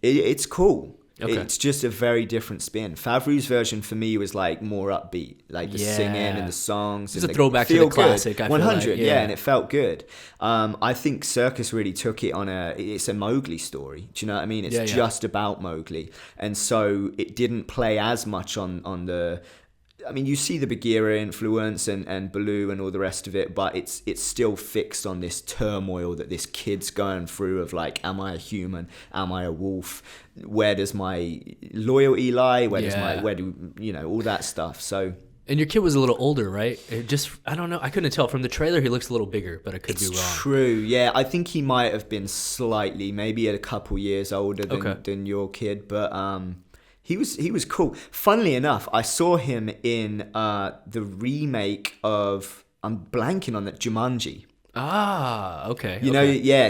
It's cool. Okay. It's just a very different spin. Favreau's version for me was like more upbeat, like the singing and the songs. It's a throwback to the classic. Good. 100, and it felt good. I think Serkis really took it on it's a Mowgli story. Do you know what I mean? It's just about Mowgli, and so it didn't play as much on the. I mean, you see the Bagheera influence and Baloo and all the rest of it, but it's still fixed on this turmoil that this kid's going through of like, am I a human? Am I a wolf? Where does my loyalty lie? Where do all that stuff? So. And your kid was a little older, right? I don't know. I couldn't tell from the trailer. He looks a little bigger, but I could be wrong. True. Yeah, I think he might have been slightly, maybe a couple years older than your kid, but He was cool. Funnily enough, I saw him in the remake of, I'm blanking on that, Jumanji. Ah, okay.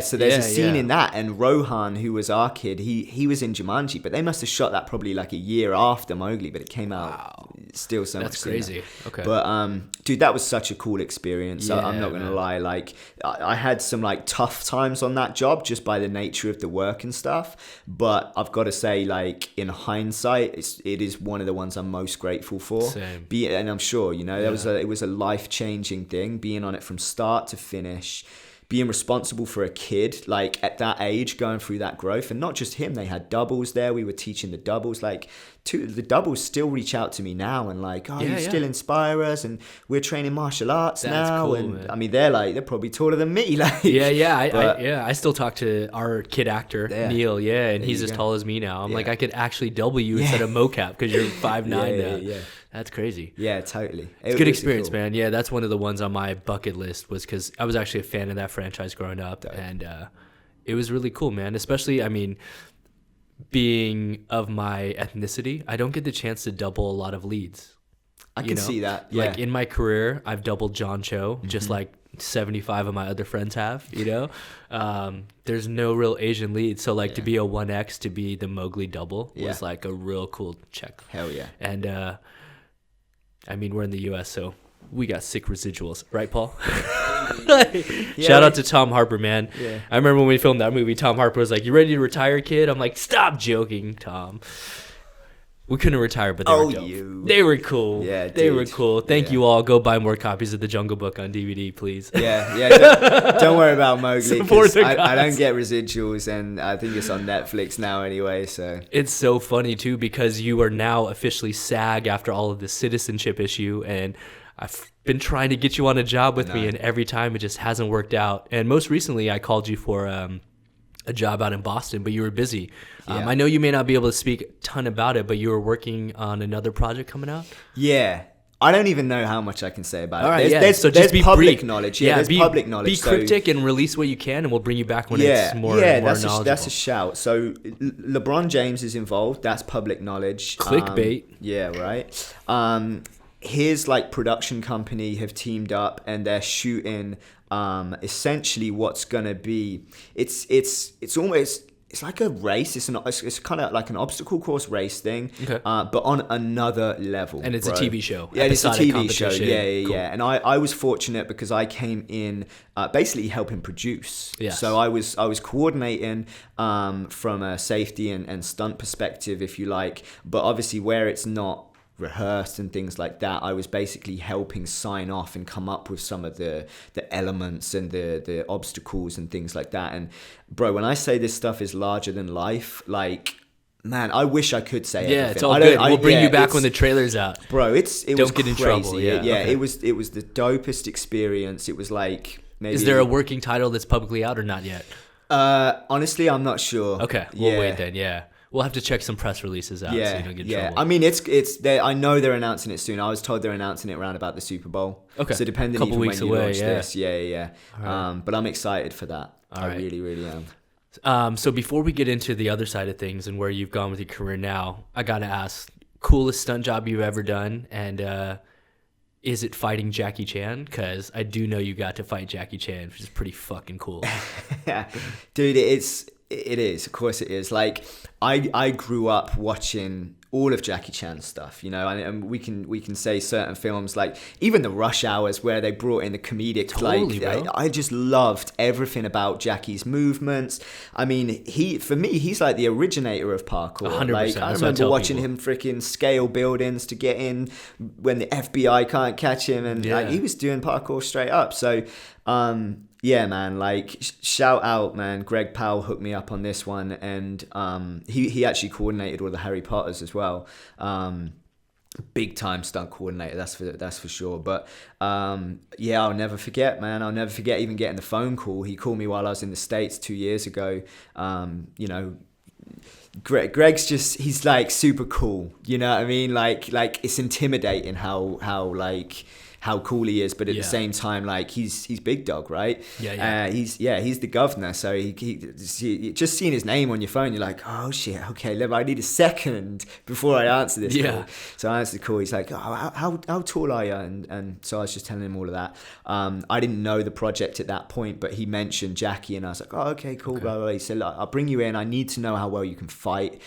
So there's a scene in that, and Rohan, who was our kid, he was in Jumanji, but they must have shot that probably like a year after Mowgli, but it came out still so much. That's crazy. Okay. But dude, that was such a cool experience. I'm not gonna lie, like I had some like tough times on that job just by the nature of the work and stuff, but I've got to say, like, in hindsight, it is one of the ones I'm most grateful for. Same. And I'm sure it was a life-changing thing, being on it from start to finish, being responsible for a kid like at that age, going through that growth. And not just him, they had doubles there. We were teaching the doubles. Like, the doubles still reach out to me now and like, you still inspire us, and we're training martial arts now. Cool, and man. I mean, they're probably taller than me. Like, I still talk to our kid actor Neil, and he's as tall as me now. I'm like, I could actually double you instead of mocap because you're 5'9" now. That's crazy. Yeah, totally. It's a good experience, cool, man. Yeah, that's one of the ones on my bucket list, was because I was actually a fan of that franchise growing up. Dope. And it was really cool, man. Especially, I mean, being of my ethnicity, I don't get the chance to double a lot of leads. I can see that. Yeah. Like, in my career, I've doubled John Cho, just like 75 of my other friends have, there's no real Asian lead. So like to be a 1X, to be the Mowgli double was like a real cool check. Hell yeah. And I mean, we're in the US, so we got sick residuals, right, Paul? Shout out to Tom Harper, man. Yeah. I remember when we filmed that movie, Tom Harper was like, "You ready to retire, kid?" I'm like, "Stop joking, Tom." We couldn't retire, but they were dope. They were cool. Yeah, they were cool. Thank you all. Go buy more copies of The Jungle Book on DVD, please. Yeah. Don't worry about Mowgli. I don't get residuals, and I think it's on Netflix now anyway. So it's so funny too, because you are now officially SAG after all of this citizenship issue, and I've been trying to get you on a job with me, and every time it just hasn't worked out. And most recently, I called you for a job out in Boston, but you were busy. I know you may not be able to speak a ton about it, but you were working on another project coming out? Yeah. I don't even know how much I can say about it. Right, so there's public knowledge. There's public knowledge. Be cryptic and release what you can, and we'll bring you back when it's more knowledgeable. That's a shout. So LeBron James is involved. That's public knowledge. Clickbait. Right. His production company have teamed up, and they're shooting essentially what's gonna be. It's like a race. It's kind of like an obstacle course race thing, but on another level. And it's a TV show. Yeah, it's a TV show. Yeah. Cool. And I was fortunate because I came in basically helping produce. Yes. So I was coordinating from a safety and stunt perspective, if you like. But obviously, where it's not rehearsed and things like that, I was basically helping sign off and come up with some of the elements and the obstacles and things like that. And bro, when I say this stuff is larger than life, man, I wish I could say everything. It's all good. We'll bring you back when the trailer's out. Bro, it was Don't get in crazy. trouble. It was the dopest experience. It was maybe. Is there a working title that's publicly out or not yet? Honestly, I'm not sure. Okay, we'll wait then. Yeah. We'll have to check some press releases out so you don't get in trouble. I mean, it's there. I know they're announcing it soon. I was told they're announcing it around about the Super Bowl. Okay. So depending Couple even weeks when you away, launch this. Yeah. Right. But I'm excited for that. All I right. really, really am. So before we get into the other side of things and where you've gone with your career now, I got to ask, coolest stunt job you've ever done, and is it fighting Jackie Chan? Because I do know you got to fight Jackie Chan, which is pretty fucking cool. Dude, it is. Of course it is. I grew up watching all of Jackie Chan's stuff, and we can say certain films, even the Rush Hours where they brought in the comedic, bro. I just loved everything about Jackie's movements. I mean, for me, he's like the originator of parkour. 100%. I remember watching him freaking scale buildings to get in when the FBI can't catch him, and he was doing parkour straight up. So, yeah, man, shout out, man. Greg Powell hooked me up on this one, and he actually coordinated all the Harry Potters as well. Big time stunt coordinator, that's for sure. But I'll never forget, man. I'll never forget even getting the phone call. He called me while I was in the States 2 years ago. Greg's he's super cool. You know what I mean? It's intimidating how cool he is, but at the same time, he's big dog, right? He's the governor, so he just seeing his name on your phone, you're like, oh shit, okay, I need a second before I answer this call. So I answered the call. He's like, oh, how tall are you? And so I was just telling him all of that. I didn't know the project at that point, but he mentioned Jackie, and I was like, oh, okay, cool, blah, blah, blah. He said, look, I'll bring you in. I need to know how well you can fight.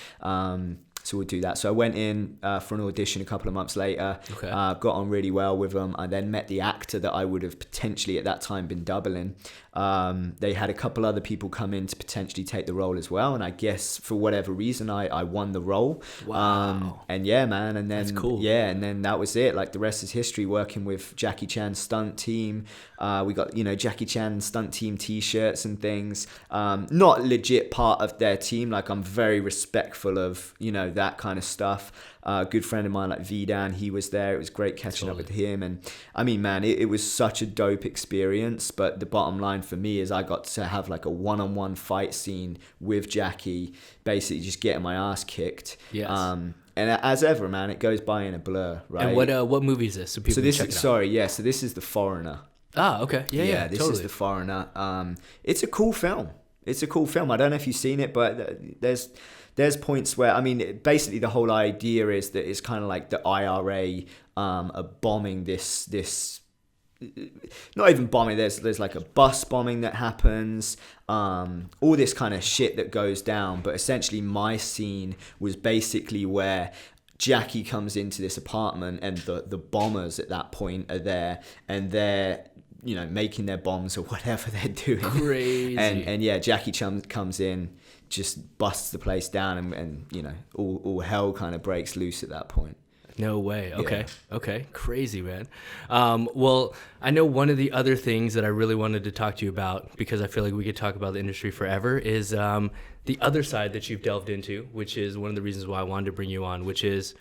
So we'll do that. So I went in for an audition a couple of months later, got on really well with them. I then met the actor that I would have potentially at that time been doubling. They had a couple other people come in to potentially take the role as well. And I guess for whatever reason, I won the role. Wow. And yeah, man. And then, that's cool. Yeah, and then that was it. The rest is history, working with Jackie Chan's stunt team. We got, Jackie Chan stunt team t-shirts and things. Not legit part of their team. I'm very respectful of, that kind of stuff. A good friend of mine, Vidan, he was there. It was great catching up with him. And I mean, man, it was such a dope experience. But the bottom line for me is I got to have a one-on-one fight scene with Jackie, basically just getting my ass kicked. Yes. And as ever, man, it goes by in a blur, right? And what movie is this? So people can check it out. So this is The Foreigner. Ah, okay. Yeah, this totally. is The Foreigner. It's a cool film. I don't know if you've seen it, but there's points where, I mean, basically the whole idea is that it's kind of like the IRA are bombing this not even bombing, there's a bus bombing that happens, all this kind of shit that goes down. But essentially my scene was basically where Jackie comes into this apartment, and the bombers at that point are there, and they're making their bombs or whatever they're doing. Crazy. And yeah, Jackie comes in, just busts the place down, and you know, all hell kind of breaks loose at that point. No way. Okay. Yeah. Okay. Crazy, man. Well, I know one of the other things that I really wanted to talk to you about, because I feel like we could talk about the industry forever, is the other side that you've delved into, which is one of the reasons why I wanted to bring you on, which is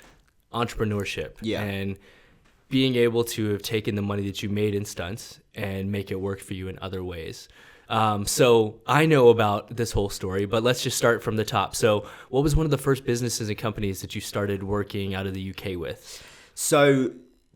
entrepreneurship. Yeah. And being able to have taken the money that you made in stunts and make it work for you in other ways. So I know about this whole story, but let's just start from the top. So what was one of the first businesses and companies that you started working out of the UK with? So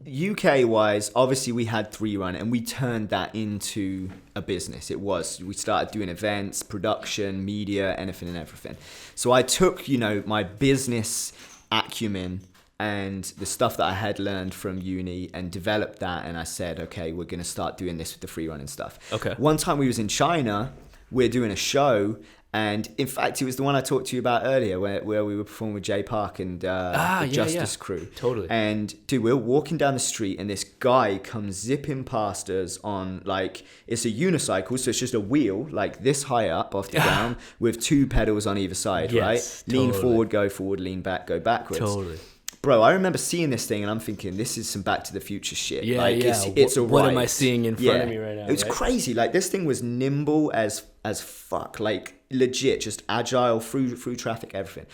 UK wise, obviously we had Freerunning, and we turned that into a business. We started doing events, production, media, anything and everything. So I took, you know, my business acumen and the stuff that I had learned from uni and developed that, and I said, okay, we're going to start doing this with the freerunning stuff. Okay. One time we was in China, we're doing a show, and in fact it was the one I talked to you about earlier, where we were performing with Jay Park and the Justice Crew. Totally. And dude, we're walking down the street, and this guy comes zipping past us on, like, it's a unicycle, so it's just a wheel like this high up off the ground with two pedals on either side, right? Totally. Lean forward, go forward, lean back, go backwards. Totally. Bro, I remember seeing this thing and I'm thinking, this is some Back to the Future shit. Yeah, like, yeah. It's a What ride. am I seeing in front of me right now? It was crazy. Like, this thing was nimble as fuck. Like, legit, just agile, through traffic, everything.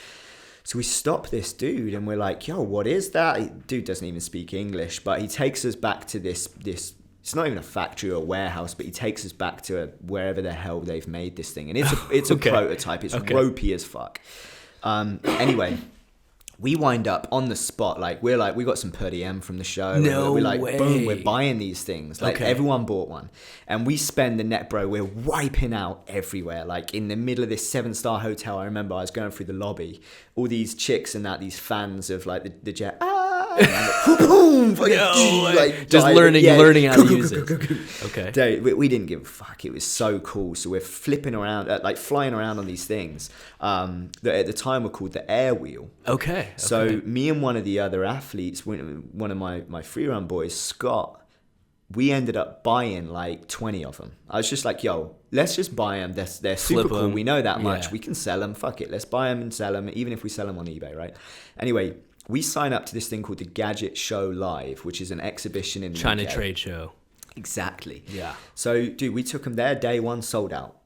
So we stop this dude and we're like, yo, what is that? Dude doesn't even speak English, but he takes us back to this. It's not even a factory or a warehouse, but he takes us back to wherever the hell they've made this thing. And it's a prototype. It's ropey as fuck. Anyway, we wind up on the spot, we got some per diem from the show. No we're like, way. Boom, we're buying these things. Like, everyone bought one. And we spend the net, bro, we're wiping out everywhere. Like, in the middle of this 7-star hotel, I remember I was going through the lobby, all these chicks and these fans of, like, the jet, boom, just learning how to use it. Okay. Dude, we didn't give a fuck. It was so cool. So we're flipping around, flying around on these things that at the time were called the airwheel. Okay. So me and one of the other athletes, one of my freerun boys, Scott, we ended up buying like 20 of them. I was just like, yo, let's just buy them. They're super cool. We know that much. We can sell them. Fuck it. Let's buy them and sell them, even if we sell them on eBay, right? Anyway, we sign up to this thing called the Gadget Show Live, which is an exhibition in the China UK. trade show. Exactly. Yeah. So, dude, we took them there. Day one, sold out.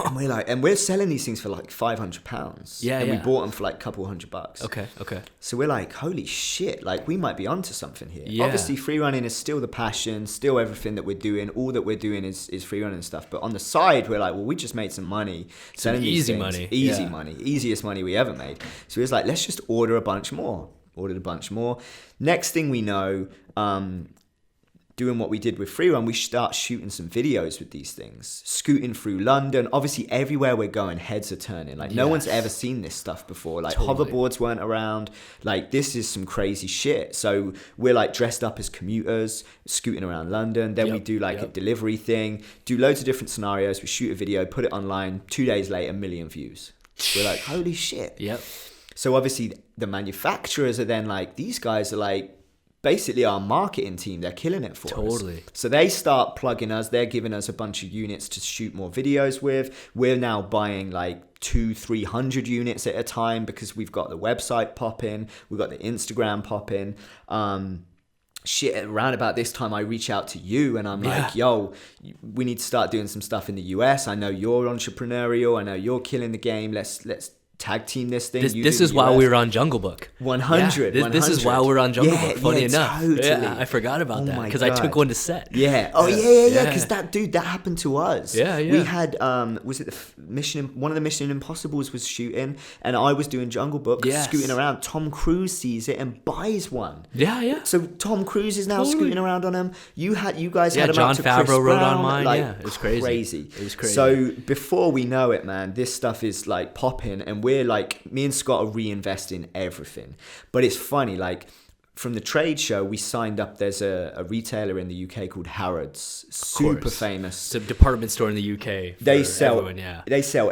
And we're selling these things for like £500. Yeah, and we bought them for like a couple $100. Okay. So we're like, holy shit, like, we might be onto something here. Yeah. Obviously, freerunning is still the passion, still everything that we're doing. All that we're doing is freerunning stuff. But on the side, we're like, well, we just made some money selling these things. Money. Easy money. Easiest money we ever made. So it was like, let's just order a bunch more. Ordered a bunch more. Next thing we know, doing what we did with Freerun, we start shooting some videos with these things, scooting through London. Obviously, everywhere we're going, heads are turning. Like, no one's ever seen this stuff before. Like, hoverboards weren't around. Like, this is some crazy shit. So we're like dressed up as commuters, scooting around London. Then we do like a delivery thing, do loads of different scenarios. We shoot a video, put it online. 2 days later, 1 million views. We're like, holy shit. Yep. So obviously the manufacturers are then like, these guys are like basically our marketing team. They're killing it for us. Totally. So they start plugging us. They're giving us a bunch of units to shoot more videos with. We're now buying like 200-300 units at a time because we've got the website popping. We've got the Instagram popping. Shit, around about this time, I reach out to you and I'm like, yo, we need to start doing some stuff in the US. I know you're entrepreneurial. I know you're killing the game. Let's tag team this thing. This is why we were on Jungle Book. 100. This is why we're on Jungle Book. Funny enough. Totally. Yeah, I forgot about that because I took one to set. Yeah. Oh yeah. Because that happened to us. Yeah. We had was it one of the Mission Impossibles was shooting, and I was doing Jungle Book, scooting around. Tom Cruise sees it and buys one. Yeah. So Tom Cruise is now scooting around on them. You guys had them John out to Favreau Chris rode Brown. on mine. Like, it was crazy. It was crazy. So before we know it, man, this stuff is like popping, and we're like, me and Scott are reinvesting everything. But it's funny, like, from the trade show, we signed up. There's a retailer in the UK called Harrods, super famous. It's a department store in the UK. They sell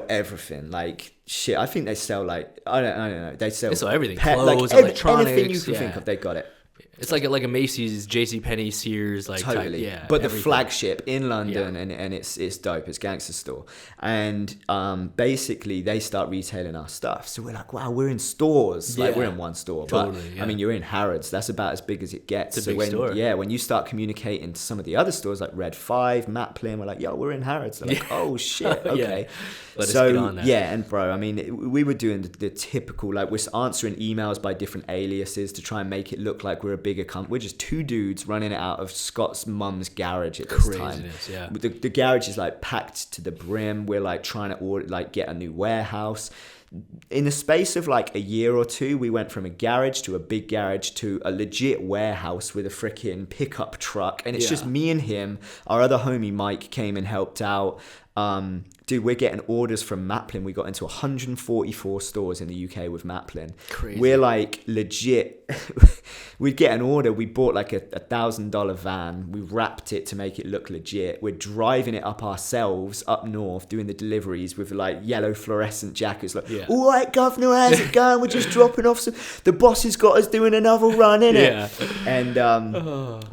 everything. Like, shit, I think they sell like I don't know. They sell everything, pet, clothes, like, electronics, anything you can think of. They got it. It's like a Macy's, JCPenney, Sears, like totally. Type, yeah. But everything. the flagship in London, and it's dope. It's gangster store, and basically they start retailing our stuff. So we're like, wow, we're in stores. Like we're in one store, totally, but I mean, you're in Harrods. That's about as big as it gets. It's a big store. Yeah, when you start communicating to some of the other stores like Red 5, Maplin, we're like, yo, we're in Harrods. They're like, oh shit, okay. So yeah, and bro, I mean, we were doing the typical, like, we're answering emails by different aliases to try and make it look like we're a bigger company. We're just two dudes running it out of Scott's mum's garage at this time. Yeah. The garage is like packed to the brim. We're like trying to order, like, get a new warehouse. In the space of like a year or two, we went from a garage to a big garage to a legit warehouse with a freaking pickup truck. And it's just me and him. Our other homie Mike came and helped out. Dude, we're getting orders from Maplin. We got into 144 stores in the UK with Maplin. Crazy. We're like legit. We'd get an order. We bought like a $1,000 van. We wrapped it to make it look legit. We're driving it up ourselves up north, doing the deliveries with like yellow fluorescent jackets. Like, all right, governor, how's it going? We're just dropping off some. The boss has got us doing another run, innit? And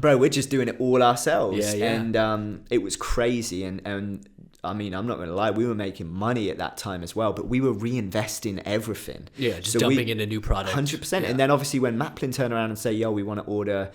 bro, we're just doing it all ourselves. And it was crazy. And I mean, I'm not going to lie, we were making money at that time as well, but we were reinvesting everything. Yeah, just dumping into new products. 100%. Yeah. And then obviously when Maplin turn around and say, yo, we want to order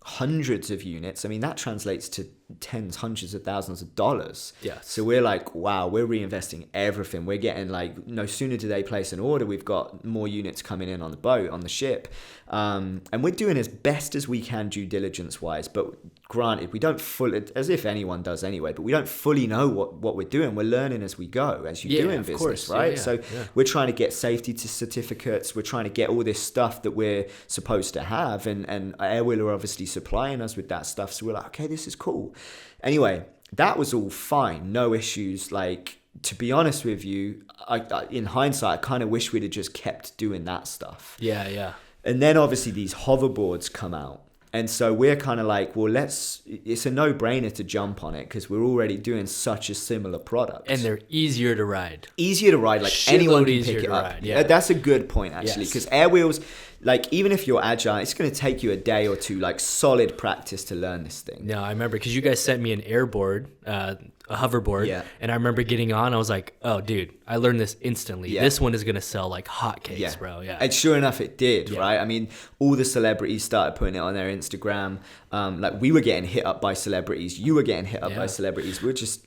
hundreds of units, I mean, that translates to tens, hundreds of thousands of dollars. Yes. So we're like, wow, we're reinvesting everything. We're getting like, no sooner do they place an order, we've got more units coming in on the boat, on the ship. And we're doing as best as we can due diligence wise, but granted, we don't fully, as if anyone does anyway, but we don't fully know what we're doing. We're learning as we go, as you do in business, course. Right? So we're trying to get safety certificates. We're trying to get all this stuff that we're supposed to have. And Airwheel are obviously supplying us with that stuff. So we're like, okay, this is cool. Anyway, that was all fine. No issues. Like, to be honest with you, I in hindsight, I kind of wish we'd have just kept doing that stuff. Yeah. And then obviously these hoverboards come out. And so we're kind of like, well, it's a no-brainer to jump on it because we're already doing such a similar product. And they're easier to ride. Easier to ride, like anyone can pick it up. Ride, yeah. That's a good point, actually, because Airwheels, like, even if you're agile, it's going to take you a day or two, like, solid practice to learn this thing. No, I remember because you guys sent me an airboard, a hoverboard, and I remember getting on. I was like, "Oh, dude, I learned this instantly. This one is gonna sell like hotcakes, bro." Yeah, and sure enough, it did. Right? I mean, all the celebrities started putting it on their Instagram. Like, we were getting hit up by celebrities. You were getting hit up by celebrities. We're just.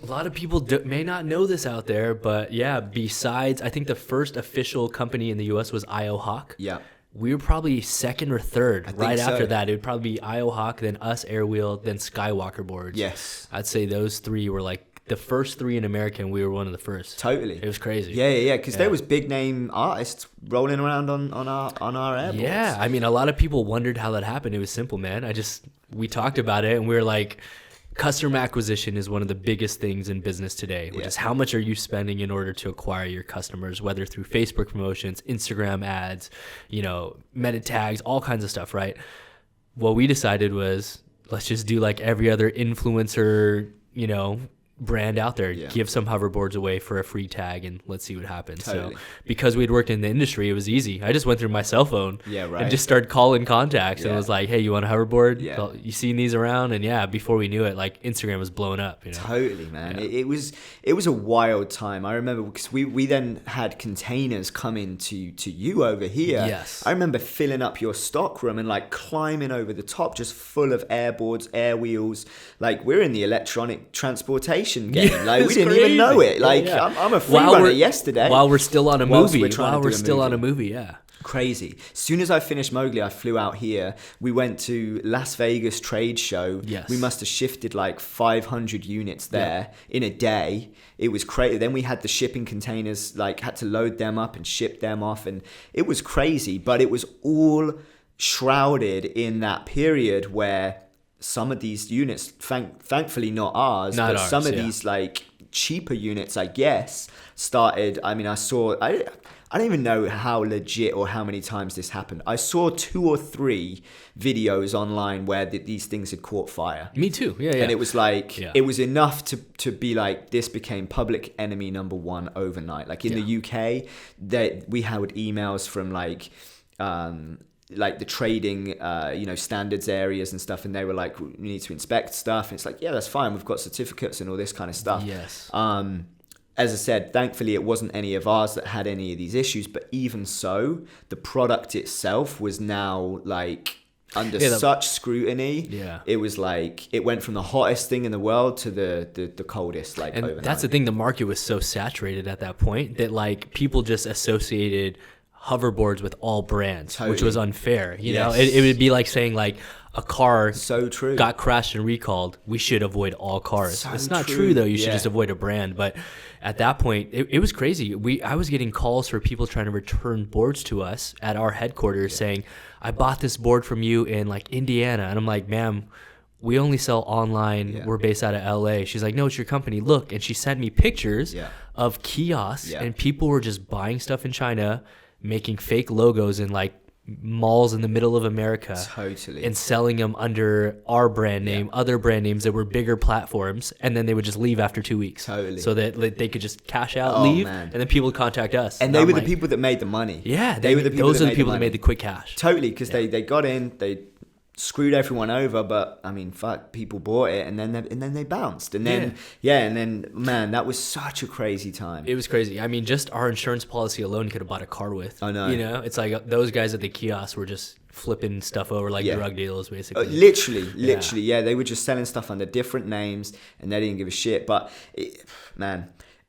A lot of people may not know this out there, but besides, I think the first official company in the U.S. was IO Hawk. Yeah. We were probably second or third. Right after that, it would probably be IO Hawk, then us, Airwheel, then Skywalker boards. Yes. I'd say those three were like the first three in America, and we were one of the first. Totally. It was crazy. Yeah. Because there was big name artists rolling around on our airboards. Yeah. I mean, a lot of people wondered how that happened. It was simple, man. We talked about it, and we were like, customer acquisition is one of the biggest things in business today, which is how much are you spending in order to acquire your customers, whether through Facebook promotions, Instagram ads, meta tags, all kinds of stuff, right? What we decided was, let's just do like every other influencer, brand out there, give some hoverboards away for a free tag, and let's see what happens. Totally. So because we'd worked in the industry, it was easy. I just went through my cell phone and just started calling contacts and was like, hey, you want a hoverboard? You seen these around? And before we knew it, like, Instagram was blowing up. Totally, man. It was a wild time. I remember because we then had containers coming to you over here. Yes. I remember filling up your stock room and like climbing over the top, just full of airboards, Airwheels. Like, we're in the electronic transportation game. Like, we didn't even know it. Like, I'm a freerunner yesterday. While we're still on a movie. Crazy. As soon as I finished Mowgli, I flew out here. We went to Las Vegas trade show. Yes. We must have shifted like 500 units there in a day. It was crazy. Then we had the shipping containers, like, had to load them up and ship them off. And it was crazy, but it was all shrouded in that period where some of these units, thankfully not ours, but some of these like cheaper units, I guess, started. I mean, I don't even know how legit or how many times this happened. I saw 2 or 3 videos online where these things had caught fire. Me too. Yeah. And it was like, it was enough to be like, this became public enemy number 1 overnight. Like in the UK, we had emails from like, like the trading, standards areas and stuff. And they were like, we need to inspect stuff. And it's like, yeah, that's fine. We've got certificates and all this kind of stuff. Yes. As I said, thankfully, it wasn't any of ours that had any of these issues. But even so, the product itself was now like under such scrutiny. Yeah. It was like, it went from the hottest thing in the world to the coldest, like, and overnight. That's the thing. The market was so saturated at that point that like people just associated hoverboards with all brands, which was unfair. You know, it would be like saying like a car got crashed and recalled. We should avoid all cars. It's not true though. You should just avoid a brand. But at that point, it was crazy. I was getting calls for people trying to return boards to us at our headquarters saying, I bought this board from you in like Indiana. And I'm like, ma'am, we only sell online. Yeah. We're based out of LA. She's like, no, it's your company. Look. And she sent me pictures of kiosks and people were just buying stuff in China, making fake logos in like malls in the middle of America, and selling them under our brand name, other brand names that were bigger platforms, and then they would just leave after 2 weeks, so that like, they could just cash out, leave, and then people would contact us. And they were the people that made the money. Yeah, they were the people. Those are the people that made the quick cash. Totally, because they got in, they screwed everyone over, but I mean, fuck, people bought it, and then they bounced, and then and then man, that was such a crazy time. It was crazy. I mean, just our insurance policy alone could have bought a car with. I know. You know, it's like those guys at the kiosk were just flipping stuff over like drug dealers, basically. Literally, they were just selling stuff under different names, and they didn't give a shit. But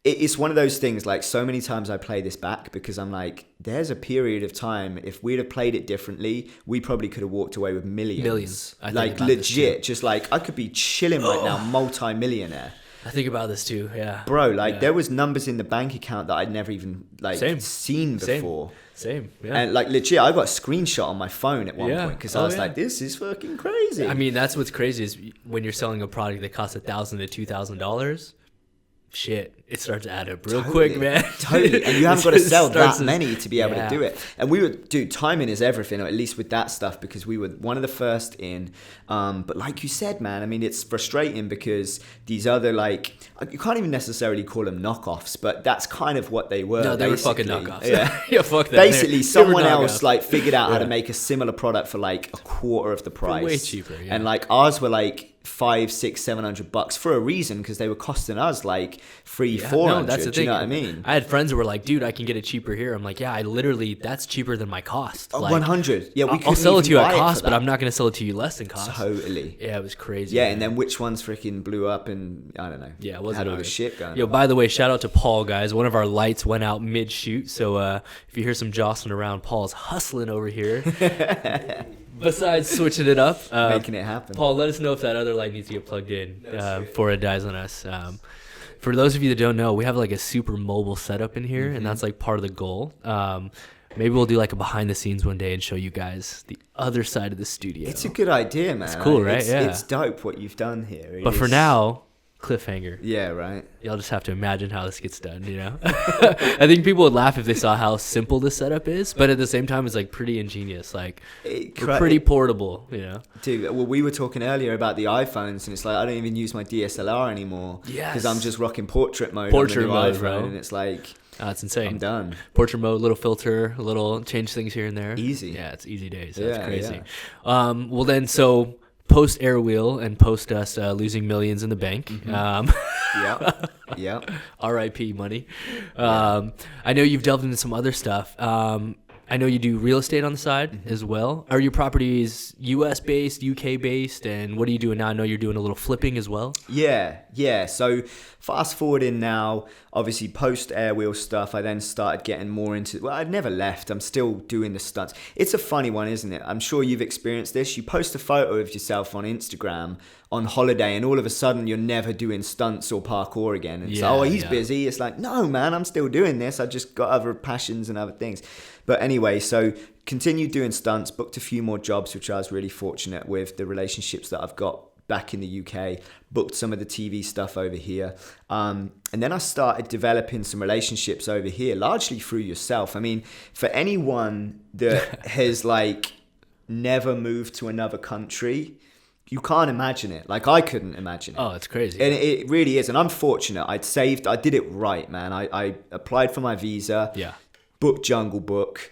it's one of those things, like, so many times I play this back because I'm like, there's a period of time, if we'd have played it differently, we probably could have walked away with millions. Like, legit, just like, I could be chilling right now, multi-millionaire. I think about this too, Bro, like, there was numbers in the bank account that I'd never even, like, seen before. Same. And, like, legit, I got a screenshot on my phone at one point because I was like, this is fucking crazy. I mean, that's what's crazy is when you're selling a product that costs $1,000 to $2,000, shit, it starts to add up real quick, man. Totally. And you haven't got to sell that many to be able to do it. And we were, dude, timing is everything, or at least with that stuff, because we were one of the first in. But like you said, man, I mean, it's frustrating because these other, like, you can't even necessarily call them knockoffs, but that's kind of what they were. No, they were fucking knockoffs. Yeah, fuck that. Basically, someone else, like, figured out how to make a similar product for, like, a quarter of the price. Way cheaper, And, like, ours were, like, $500, $600, $700 for a reason, because they were costing us like $300, $400. No, that's the thing. You know what I mean? I had friends who were like, dude, I can get it cheaper here. I'm like, yeah, that's cheaper than my cost. Like, 100. Yeah, I'll sell it to you at cost, but I'm not going to sell it to you less than cost. Totally. Yeah, it was crazy. Yeah, man. And then which ones freaking blew up, and I don't know. Yeah, it wasn't had all the shit going. Yo, by the way, shout out to Paul, guys. One of our lights went out mid shoot, so if you hear some jostling around, Paul's hustling over here. Besides switching it up, making it happen. Paul, let us know if that other light needs to get plugged in before it dies on us. For those of you that don't know, we have like a super mobile setup in here, and that's like part of the goal. Maybe we'll do like a behind the scenes one day and show you guys the other side of the studio. It's a good idea, man. It's cool, right? It's dope what you've done here. But for now, cliffhanger. Yeah, right. Y'all just have to imagine how this gets done, you know? I think people would laugh if they saw how simple this setup is, but at the same time, it's like pretty ingenious. Like, we're pretty portable, you know? Dude, well, we were talking earlier about the iPhones, and it's like, I don't even use my DSLR anymore. Yes. Because I'm just rocking portrait mode on the new iPhone, bro. And it's like... That's insane. I'm done. Portrait mode, little filter, a little change things here and there. Easy. Yeah, it's easy days. That's crazy. Yeah. Well, then, so... post Airwheel and post us losing millions in the bank. Yeah. R.I.P. money. I know you've delved into some other stuff. I know you do real estate on the side as well. Are your properties U.S. based, UK based, and what are you doing now? I know you're doing a little flipping as well. Yeah. So fast forwarding now, obviously post Airwheel stuff, I then started getting more into, well, I've never left. I'm still doing the stunts. It's a funny one, isn't it? I'm sure you've experienced this. You post a photo of yourself on Instagram on holiday, and all of a sudden you're never doing stunts or parkour again. And it's like, oh, he's busy. It's like, no, man, I'm still doing this. I just got other passions and other things. But anyway, so continued doing stunts, booked a few more jobs, which I was really fortunate with the relationships that I've got back in the UK, booked some of the TV stuff over here. And then I started developing some relationships over here, largely through yourself. I mean, for anyone that has like never moved to another country, you can't imagine it. Like, I couldn't imagine it. Oh, it's crazy. And it really is. And I'm fortunate. I did it right, man. I applied for my visa. Yeah. Booked Jungle Book.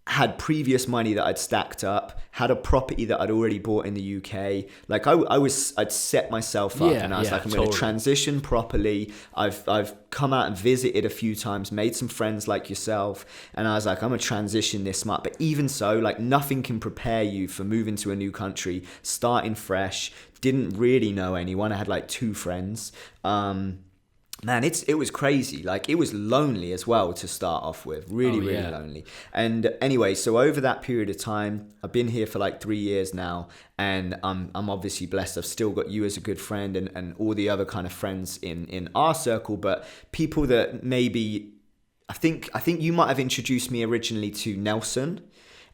had previous money that I'd stacked up, had a property that I'd already bought in the UK. Like I'd set myself up, and I was like, I'm going to transition properly. I've come out and visited a few times, made some friends like yourself, and I was like, I'm going to transition this smart. But even so, like, nothing can prepare you for moving to a new country, starting fresh. Didn't really know anyone. I had like 2 friends. Man, it was crazy. Like, it was lonely as well to start off with. Really lonely. And anyway, so over that period of time, I've been here for like 3 years now, and I'm obviously blessed. I've still got you as a good friend, and all the other kind of friends in our circle, but people that maybe, I think you might have introduced me originally to Nelson,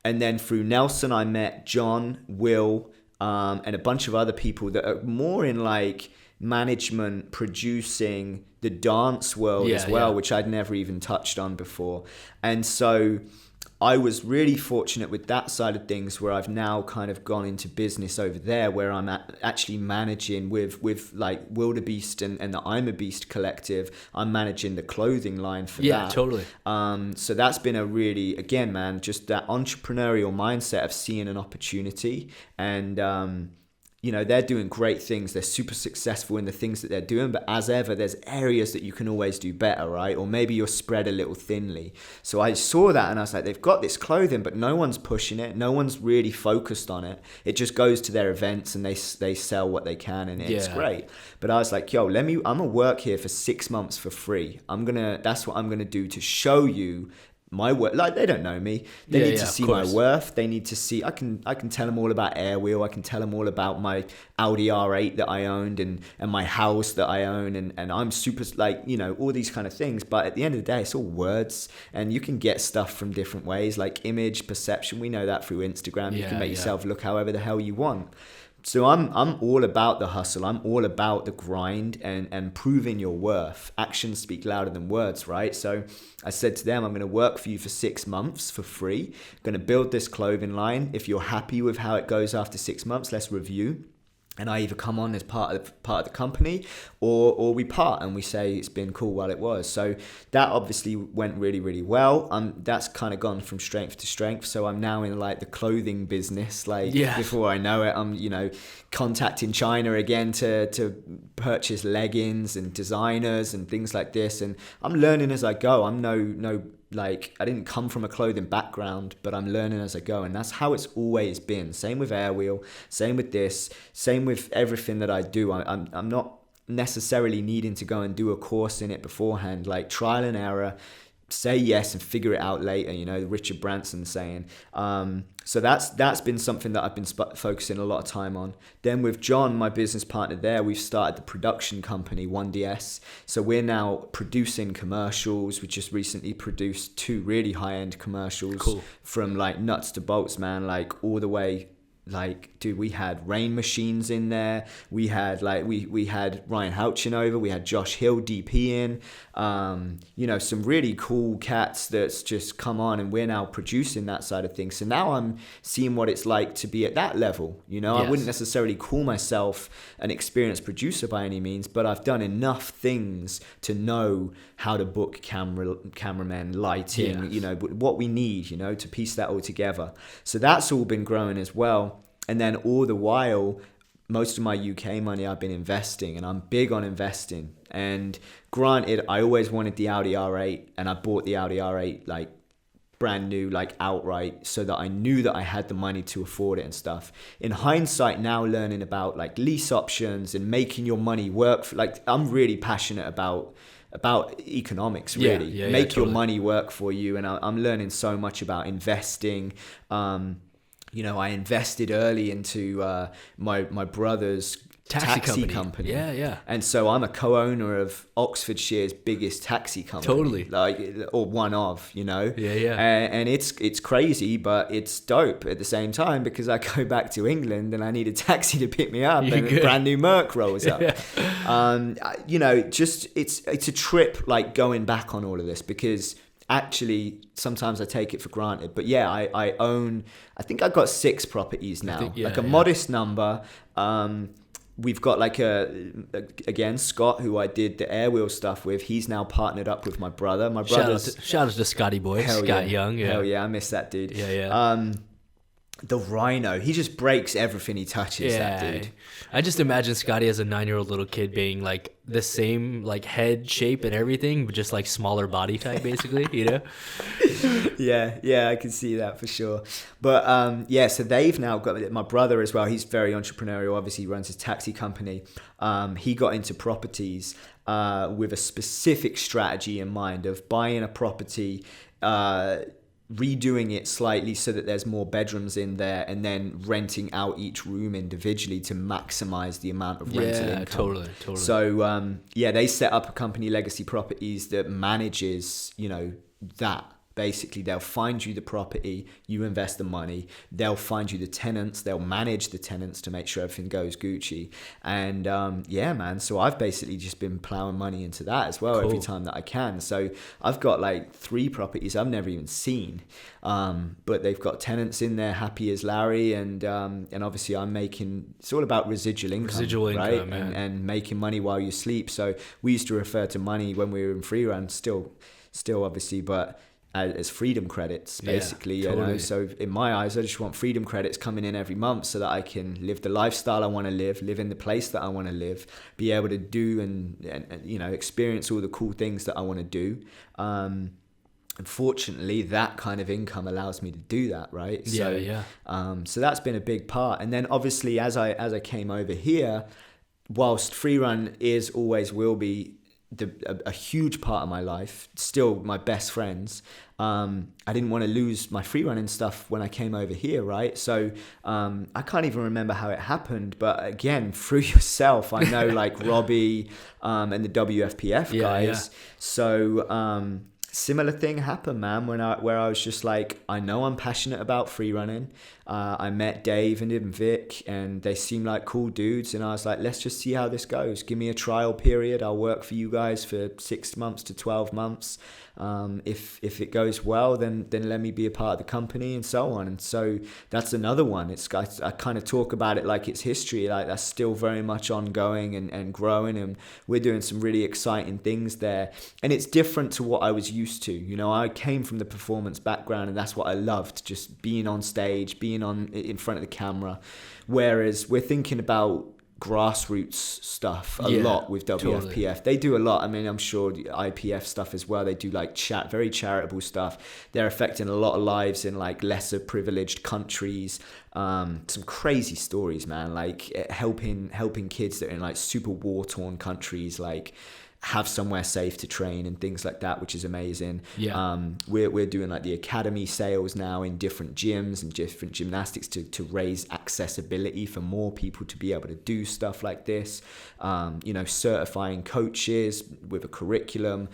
and then through Nelson I met John, Will, and a bunch of other people that are more in like management, producing, the dance world as well, which I'd never even touched on before. And so I was really fortunate with that side of things, where I've now kind of gone into business over there, where I'm actually managing with like Wildebeest and the I'm a Beast collective. I'm managing the clothing line for that. Yeah, totally. So that's been a really, again, man, just that entrepreneurial mindset of seeing an opportunity. And you know, they're doing great things. They're super successful in the things that they're doing. But as ever, there's areas that you can always do better, right? Or maybe you're spread a little thinly. So I saw that and I was like, they've got this clothing, but no one's pushing it. No one's really focused on it. It just goes to their events and they sell what they can, and it's great. But I was like, yo, I'm going to work here for 6 months for free. That's what I'm going to do to show you my worth. Like, they don't know me. They need to see my worth. They need to see, I can tell them all about Airwheel. I can tell them all about my Audi R8 that I owned, and my house that I own, and I'm super, like, you know, all these kind of things. But at the end of the day, it's all words, and you can get stuff from different ways, like image, perception. We know that through Instagram. You can make yourself look however the hell you want. So I'm all about the hustle. I'm all about the grind and proving your worth. Actions speak louder than words, right? So I said to them, I'm going to work for you for 6 months for free. I'm going to build this clothing line. If you're happy with how it goes after 6 months, let's review. And I either come on as part of the company, or we part and we say it's been cool while it was. So that obviously went really, really well. That's kind of gone from strength to strength. So I'm now in like the clothing business. Like before I know it, I'm, you know, contacting China again to purchase leggings and designers and things like this. And I'm learning as I go. I'm no like, I didn't come from a clothing background, but I'm learning as I go. And that's how it's always been. Same with Airwheel, same with this, same with everything that I do. I'm not necessarily needing to go and do a course in it beforehand, like trial and error, say yes and figure it out later, you know, the Richard Branson saying. So that's been something that I've been focusing a lot of time on. Then with John, my business partner there, we've started the production company 1DS. So we're now producing commercials. We just recently produced 2 really high-end commercials. From like nuts to bolts, man, like all the way. Like, dude, we had rain machines in there. We had like we had Ryan Houchin over. We had Josh Hill DP in. You know, some really cool cats that's just come on, and we're now producing that side of things. So now I'm seeing what it's like to be at that level. You know, I wouldn't necessarily call myself an experienced producer by any means, but I've done enough things to know how to book cameramen, lighting, you know, what we need, you know, to piece that all together. So that's all been growing as well. And then all the while, most of my UK money I've been investing, and I'm big on investing. And granted, I always wanted the Audi R8, and I bought the Audi R8 like brand new, like outright, so that I knew that I had the money to afford it and stuff. In hindsight, now learning about like lease options and making your money work for, like, I'm really passionate about economics, really. Make your money work for you. And I'm learning so much about investing. You know, I invested early into my brother's taxi company. And so I'm a co-owner of Oxfordshire's biggest taxi company. Like, or one of, you know. And it's crazy, but it's dope at the same time, because I go back to England and I need a taxi to pick me up, and a brand new Merc rolls up. You know, just it's a trip, like, going back on all of this, because actually sometimes I take it for granted. But I think I've got 6 properties now, a modest number. we've got like again, Scott, who I did the airwheel stuff with. He's now partnered up with my brother. My brother's shout out to Scotty boy, Scott Young. Yeah. Hell yeah, I miss that dude. Yeah. The Rhino, he just breaks everything he touches. Yeah, that dude. I just imagine Scotty as a 9-year-old little kid being like the same like head shape and everything, but just like smaller body type, basically. You know? Yeah, I can see that for sure. But so they've now got my brother as well. He's very entrepreneurial. Obviously, he runs his taxi company. He got into properties with a specific strategy in mind of buying a property, redoing it slightly so that there's more bedrooms in there, and then renting out each room individually to maximize the amount of rental income. Totally. So they set up a company, Legacy Properties, that manages that. Basically, they'll find you the property, you invest the money, they'll find you the tenants, they'll manage the tenants to make sure everything goes Gucci. And man, so I've basically just been plowing money into that as well. Cool. Every time that I can. So I've got like 3 properties I've never even seen, but they've got tenants in there, happy as Larry, and obviously I'm making, it's all about residual income, right? And making money while you sleep. So we used to refer to money when we were in Freerun, still obviously, but as freedom credits, basically. Totally. So in my eyes, I just want freedom credits coming in every month so that I can live the lifestyle I want to live in the place that I want to live, be able to do and experience all the cool things that I want to do. Unfortunately, that kind of income allows me to do that, right? So that's been a big part. And then obviously as I came over here, whilst Freerun is, always will be, a huge part of my life, still my best friends, I didn't want to lose my freerunning stuff when I came over here, right? So I can't even remember how it happened, but again, through yourself, I know like Robbie and the WFPF guys. So similar thing happened, man, where I was just like, I know I'm passionate about freerunning. I met Dave and Vic, and they seem like cool dudes, and I was like, let's just see how this goes. Give me a trial period. I'll work for you guys for 6 months to 12 months. If it goes well, then let me be a part of the company, and so on. And so that's another one. I kind of talk about it like it's history, like that's still very much ongoing and growing, and we're doing some really exciting things there. And it's different to what I was used to. I came from the performance background, and that's what I loved, just being on stage, being in front of the camera. Whereas we're thinking about grassroots stuff a lot with WFPF. Totally. They do a lot. I mean, I'm sure the IPF stuff as well. They do like very charitable stuff. They're affecting a lot of lives in like lesser privileged countries. Some crazy stories, man. Like helping kids that are in like super war-torn countries, like have somewhere safe to train and things like that, which is amazing. We're doing like the academy sales now in different gyms and different gymnastics to raise accessibility for more people to be able to do stuff like this. Certifying coaches with a curriculum.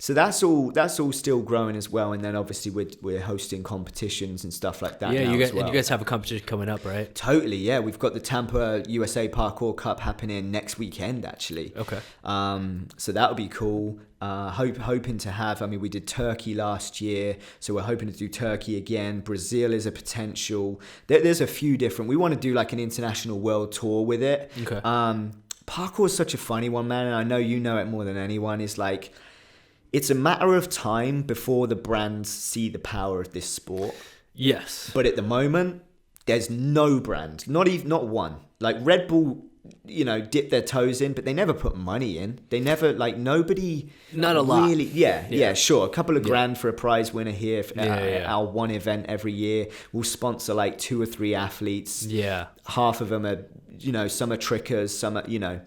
So that's all still growing as well, and then obviously we're hosting competitions and stuff like that. Yeah, you guys have a competition coming up, right? Totally, yeah. We've got the Tampa USA Parkour Cup happening next weekend, actually. Okay. So that would be cool. Hoping to have. I mean, we did Turkey last year, so we're hoping to do Turkey again. Brazil is a potential. There's a few different. We want to do like an international world tour with it. Okay. Parkour is such a funny one, man, and I know you know it more than anyone. Is like, it's a matter of time before the brands see the power of this sport. Yes. But at the moment, there's no brand, not one. Like Red Bull, dip their toes in, but they never put money in. They never, like, nobody. Not a lot. Really, yeah, sure. A couple of grand for a prize winner here. Our one event every year. We'll sponsor like 2 or 3 athletes. Yeah. Half of them are, some are trickers, some are,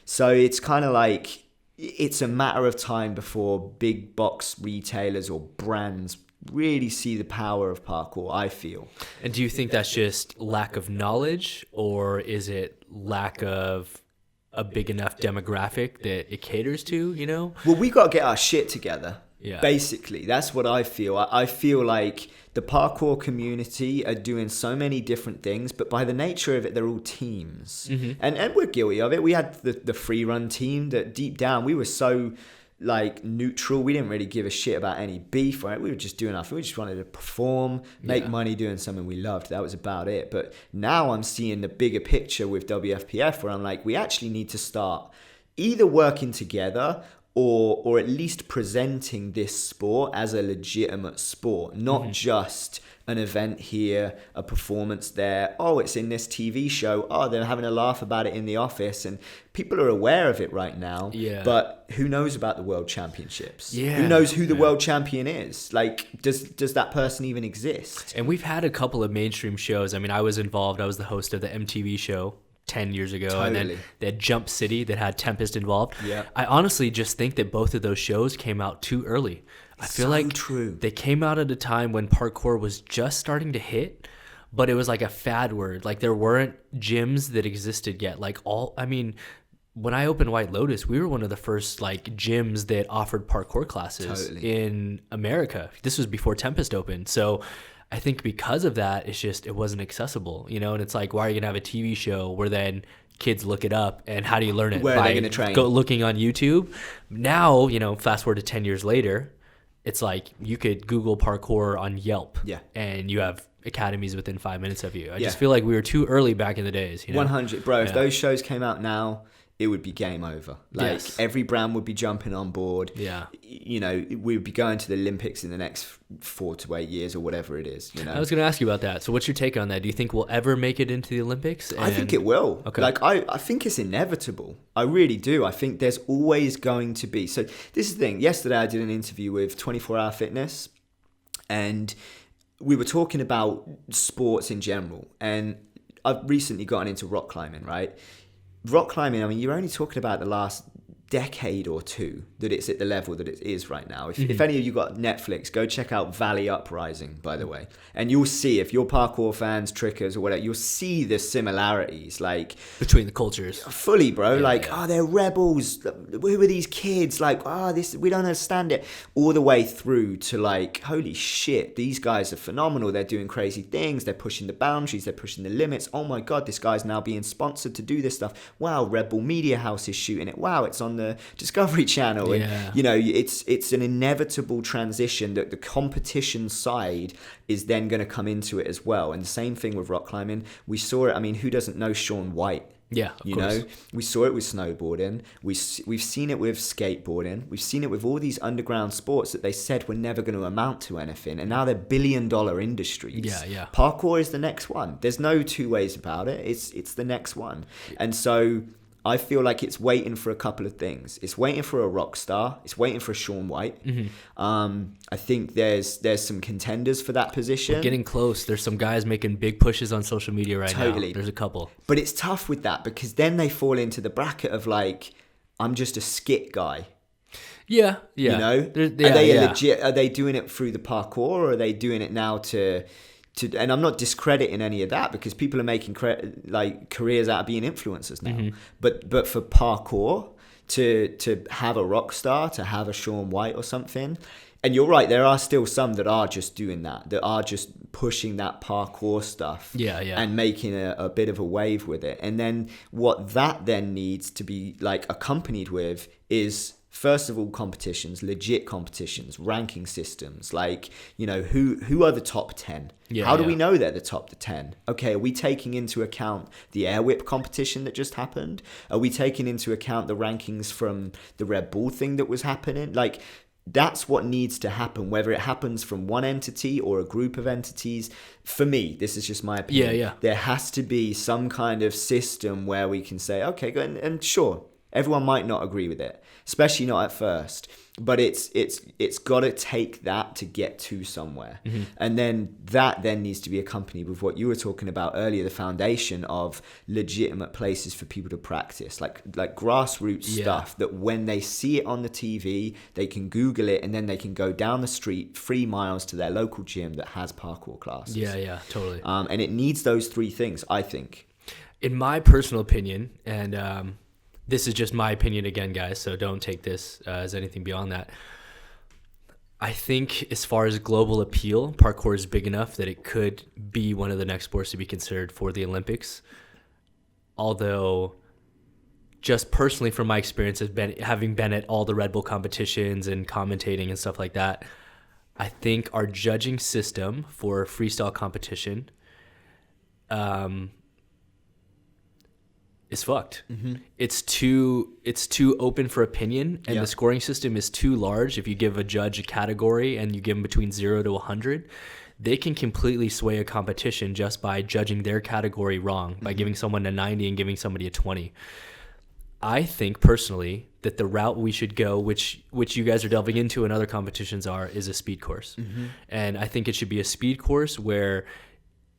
So it's kind of like, it's a matter of time before big box retailers or brands really see the power of parkour, I feel. And do you think that's just lack of knowledge, or is it lack of a big enough demographic that it caters to, Well, we got to get our shit together. Yeah. Basically, that's what I feel. I feel like the parkour community are doing so many different things, but by the nature of it, they're all teams. Mm-hmm. And we're guilty of it. We had the free run team that deep down, we were so like neutral. We didn't really give a shit about any beef, right? We were just doing our thing. We just wanted to perform, make money doing something we loved. That was about it. But now I'm seeing the bigger picture with WFPF, where I'm like, we actually need to start either working together or at least presenting this sport as a legitimate sport, not just an event here, a performance there. Oh, it's in this TV show. Oh, they're having a laugh about it in the office. And people are aware of it right now. Yeah. But who knows about the World Championships? Yeah. Who knows who the world champion is? Like, does that person even exist? And we've had a couple of mainstream shows. I mean, I was involved. I was the host of the MTV show 10 years ago. Totally. And then they had Jump City that had Tempest involved. Yeah. I honestly just think that both of those shows came out too early. I feel like true. They came out at a time when parkour was just starting to hit, but it was like a fad word. Like there weren't gyms that existed yet. When I opened White Lotus, we were one of the first like gyms that offered parkour classes in America. This was before Tempest opened. So I think because of that, it wasn't accessible, and it's like, why are you going to have a TV show where then kids look it up, and how do you learn it? Where are they going to train? Go looking on YouTube. Now, fast forward to 10 years later, it's like you could Google parkour on Yelp, and you have academies within 5 minutes of you. I just feel like we were too early back in the days. 100, bro. If those shows came out now, it would be game over. Like every brand would be jumping on board. Yeah. We would be going to the Olympics in the next 4 to 8 years or whatever it is. I was going to ask you about that. So what's your take on that? Do you think we'll ever make it into the Olympics? I think it will. Okay. Like I think it's inevitable. I really do. I think there's always going to be. So this is the thing. Yesterday I did an interview with 24 Hour Fitness, and we were talking about sports in general. And I've recently gotten into rock climbing, right? Rock climbing, I mean, you're only talking about the last decade or two that it's at the level that it is right now. If any of you got Netflix, go check out Valley Uprising, by the way. And you'll see, if you're parkour fans, trickers or whatever, you'll see the similarities, like... between the cultures. Fully, bro. They're rebels. Who are these kids? Like, we don't understand it. All the way through to like, holy shit, these guys are phenomenal. They're doing crazy things. They're pushing the boundaries. They're pushing the limits. Oh my God, this guy's now being sponsored to do this stuff. Wow, Red Bull Media House is shooting it. Wow, it's on the Discovery Channel. And it's an inevitable transition that the competition side is then going to come into it as well. And the same thing with rock climbing. We saw it. I mean, who doesn't know Shaun White? Yeah, of course. We saw it with snowboarding. We've seen it with skateboarding. We've seen it with all these underground sports that they said were never going to amount to anything, and now they're billion-dollar industries. Yeah. Parkour is the next one. There's no two ways about it. It's the next one, and so I feel like it's waiting for a couple of things. It's waiting for a rock star. It's waiting for a Shaun White. I think there's some contenders for that position. We're getting close. There's some guys making big pushes on social media right now. There's a couple. But it's tough with that because then they fall into the bracket of like, I'm just a skit guy. Yeah. Are they legit? Are they doing it through the parkour, or are they doing it now to? And I'm not discrediting any of that because people are making careers out of being influencers now. But for parkour, to have a rock star, to have a Shaun White or something, and you're right, there are still some that are just doing that are just pushing that parkour stuff, and making a bit of a wave with it. And then what that then needs to be like accompanied with is, first of all, competitions, legit competitions, ranking systems, like, who are the top 10? How do we know they're the top 10? Okay, are we taking into account the air whip competition that just happened? Are we taking into account the rankings from the Red Bull thing that was happening? Like, that's what needs to happen, whether it happens from one entity or a group of entities. For me, this is just my opinion. There has to be some kind of system where we can say, okay, good, and sure, everyone might not agree with it, especially not at first, but it's got to take that to get to somewhere. And then that then needs to be accompanied with what you were talking about earlier, the foundation of legitimate places for people to practice, like grassroots stuff that when they see it on the TV, they can Google it, and then they can go down the street 3 miles to their local gym that has parkour classes. Yeah, totally. And it needs those 3 things, I think. In my personal opinion, and this is just my opinion again, guys, so don't take this as anything beyond that. I think as far as global appeal, parkour is big enough that it could be one of the next sports to be considered for the Olympics. Although just personally from my experience having been at all the Red Bull competitions and commentating and stuff like that, I think our judging system for freestyle competition is fucked. Mm-hmm. It's too open for opinion, and the scoring system is too large. If you give a judge a category and you give them between 0 to 100, they can completely sway a competition just by judging their category wrong, by giving someone a 90 and giving somebody a 20. I think personally that the route we should go, which you guys are delving into and other competitions is a speed course. Mm-hmm. And I think it should be a speed course where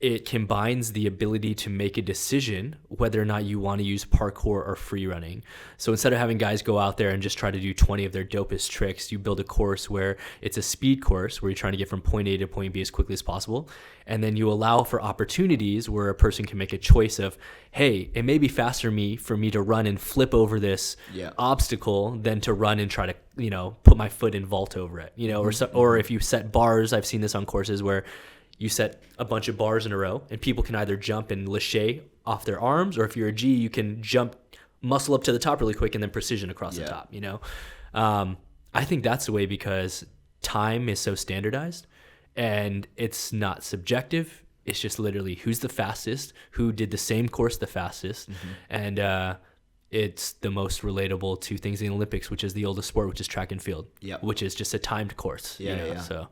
it combines the ability to make a decision whether or not you want to use parkour or free running. So instead of having guys go out there and just try to do 20 of their dopest tricks, you build a course where it's a speed course where you're trying to get from point A to point B as quickly as possible. And then you allow for opportunities where a person can make a choice of, hey, it may be faster for me to run and flip over this obstacle than to run and try to, put my foot in vault over it, or if you set bars, I've seen this on courses where you set a bunch of bars in a row and people can either jump and lâcher off their arms, or if you're a G, you can jump, muscle up to the top really quick and then precision across the top, I think that's the way, because time is so standardized and it's not subjective. It's just literally who's the fastest, who did the same course the fastest. Mm-hmm. And it's the most relatable to things in the Olympics, which is the oldest sport, which is track and field, which is just a timed course. So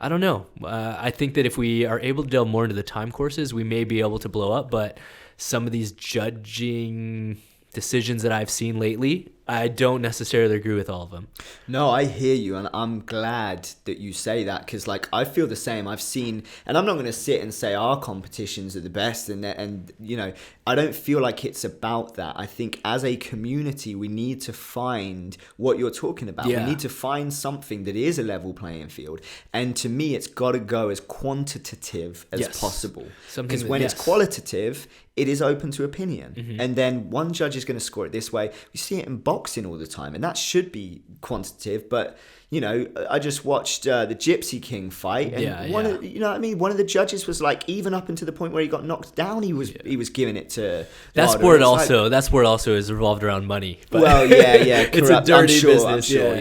I don't know. I think that if we are able to delve more into the time courses, we may be able to blow up. But some of these judging decisions that I've seen lately, I don't necessarily agree with all of them. No, I hear you, and I'm glad that you say that, because I feel the same. I've seen, and I'm not going to sit and say our competitions are the best, and I don't feel like it's about that. I think as a community, we need to find what you're talking about. We need to find something that is a level playing field, and to me, it's got to go as quantitative as possible. Because when it's qualitative, it is open to opinion. Mm-hmm. And then one judge is going to score it this way. We see it in boxing all the time, and that should be quantitative. But, I just watched the Gypsy King fight, and one of the judges was like, even up until the point where he got knocked down, he was giving it to that sport also. That sport also is revolved around money. But it's a dirty business. I'm sure.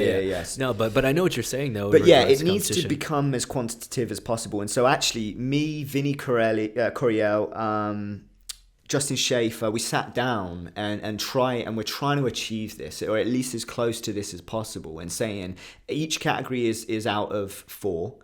No, but I know what you're saying though. But it needs to become as quantitative as possible. And so actually, me, Vinny Coriel, Justin Schaefer, we sat down and we're trying to achieve this, or at least as close to this as possible, and saying each category is out of 4.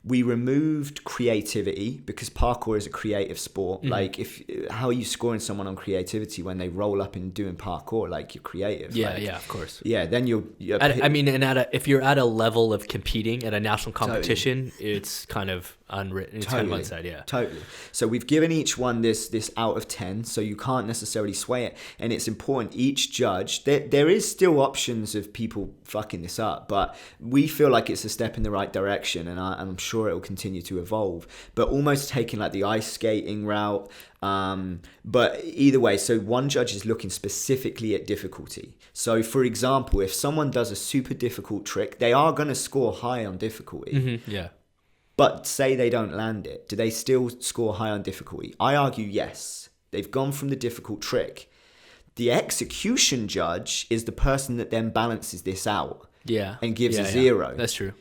We removed creativity, because parkour is a creative sport. Mm-hmm. Like, how are you scoring someone on creativity when they roll up and doing parkour? Like, you're creative. Of course. Yeah, then you're if you're at a level of competing at a national competition, it's kind of unwritten. It's kind of unsaid, Totally. So we've given each one this out of 10, so you can't necessarily sway it. And it's important, each judge, there is still options of people fucking this up, but we feel like it's a step in the right direction, and I'm sure it will continue to evolve, but almost taking like the ice skating route. But either way, so one judge is looking specifically at difficulty. So for example, if someone does a super difficult trick, they are going to score high on difficulty. Mm-hmm, but say they don't land it, do they still score high on difficulty? I argue yes. They've gone from the difficult trick. The execution judge is the person that then balances this out and gives a 0. That's true.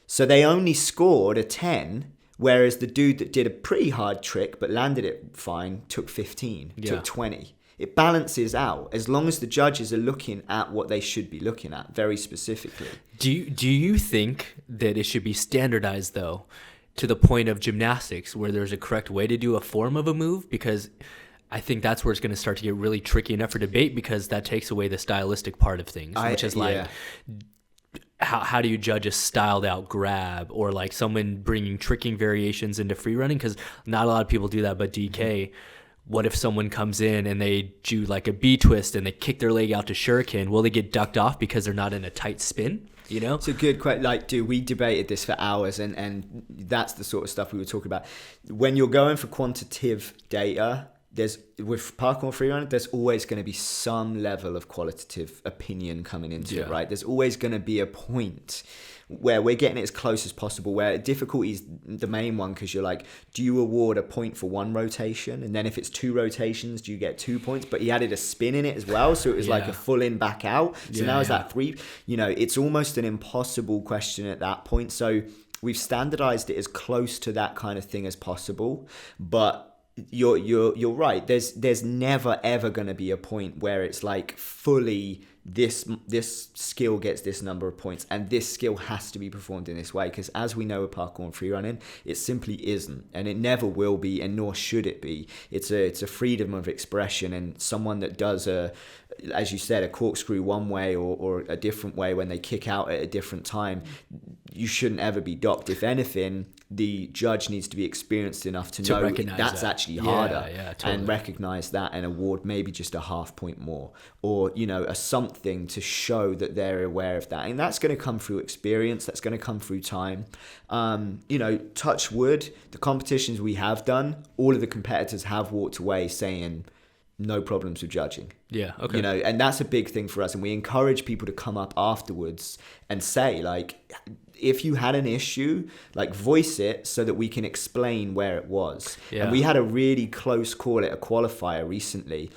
So they only scored a 10, whereas the dude that did a pretty hard trick but landed it fine took 15, took 20. It balances out as long as the judges are looking at what they should be looking at very specifically. Do you think that it should be standardized, though, to the point of gymnastics, where there's a correct way to do a form of a move? Because I think that's where it's going to start to get really tricky enough for debate, because that takes away the stylistic part of things, which is like... How do you judge a styled out grab, or like someone bringing tricking variations into free running? Because not a lot of people do that, but DK, what if someone comes in and they do like a B twist and they kick their leg out to shuriken? Will they get ducked off because they're not in a tight spin? It's a good question. Like, dude, we debated this for hours, and that's the sort of stuff we were talking about. When you're going for quantitative data, with parkour and freerunning, there's always going to be some level of qualitative opinion coming into it, right? There's always going to be a point where we're getting it as close as possible, where difficulty is the main one, because you're like, do you award a point for one rotation? And then if it's 2 rotations, do you get 2 points? But he added a spin in it as well, so it was like a full in, back out. So now is that 3? You know, it's almost an impossible question at that point. So we've standardized it as close to that kind of thing as possible, but you're right. There's never ever going to be a point where it's like fully this skill gets this number of points and this skill has to be performed in this way, because as we know with parkour and freerunning, it simply isn't, and it never will be, and nor should it be. It's a freedom of expression, and someone that does as you said, a corkscrew one way or a different way when they kick out at a different time, you shouldn't ever be docked. If anything, the judge needs to be experienced enough to know that's actually harder, totally. And recognize that and award maybe just a half point more, or, you know, a something to show that they're aware of that. And that's going to come through experience. That's going to come through time. You know, touch wood, the competitions we have done, all of the competitors have walked away saying, no problems with judging. Yeah, okay. You know, and that's a big thing for us. And we encourage people to come up afterwards and say, like, if you had an issue, like, voice it so that we can explain where it was. Yeah. And we had a really close call at a qualifier recently.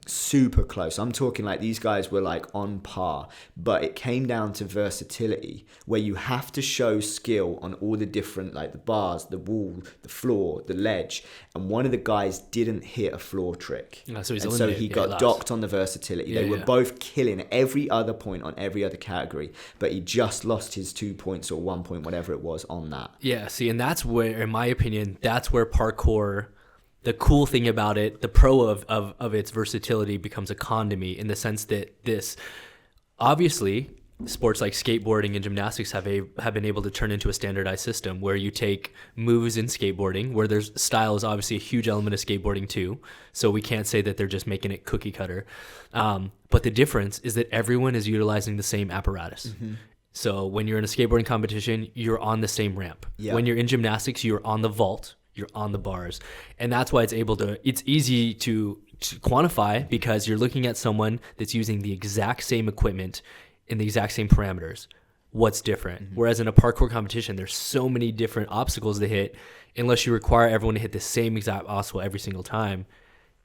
Super close. I'm talking like these guys were like on par, but it came down to versatility, where you have to show skill on all the different, like the bars, the wall, the floor, the ledge. And one of the guys didn't hit a floor trick. So he got docked on the versatility. They were both killing every other point on every other category, but he just lost his 2 points or 1 point, whatever it was, on that. Yeah, see, and that's where, in my opinion, that's where parkour, the cool thing about it, the pro of its versatility, becomes a con to me, in the sense that this, obviously, sports like skateboarding and gymnastics have been able to turn into a standardized system where you take moves in skateboarding, where there's style is obviously a huge element of skateboarding too. So we can't say that they're just making it cookie cutter. But the difference is that everyone is utilizing the same apparatus. Mm-hmm. So when you're in a skateboarding competition, you're on the same ramp. Yeah. When you're in gymnastics, you're on the vault, you're on the bars. And that's why it's easy to quantify, because you're looking at someone that's using the exact same equipment in the exact same parameters. What's different? Mm-hmm. Whereas in a parkour competition, there's so many different obstacles to hit. Unless you require everyone to hit the same exact obstacle every single time,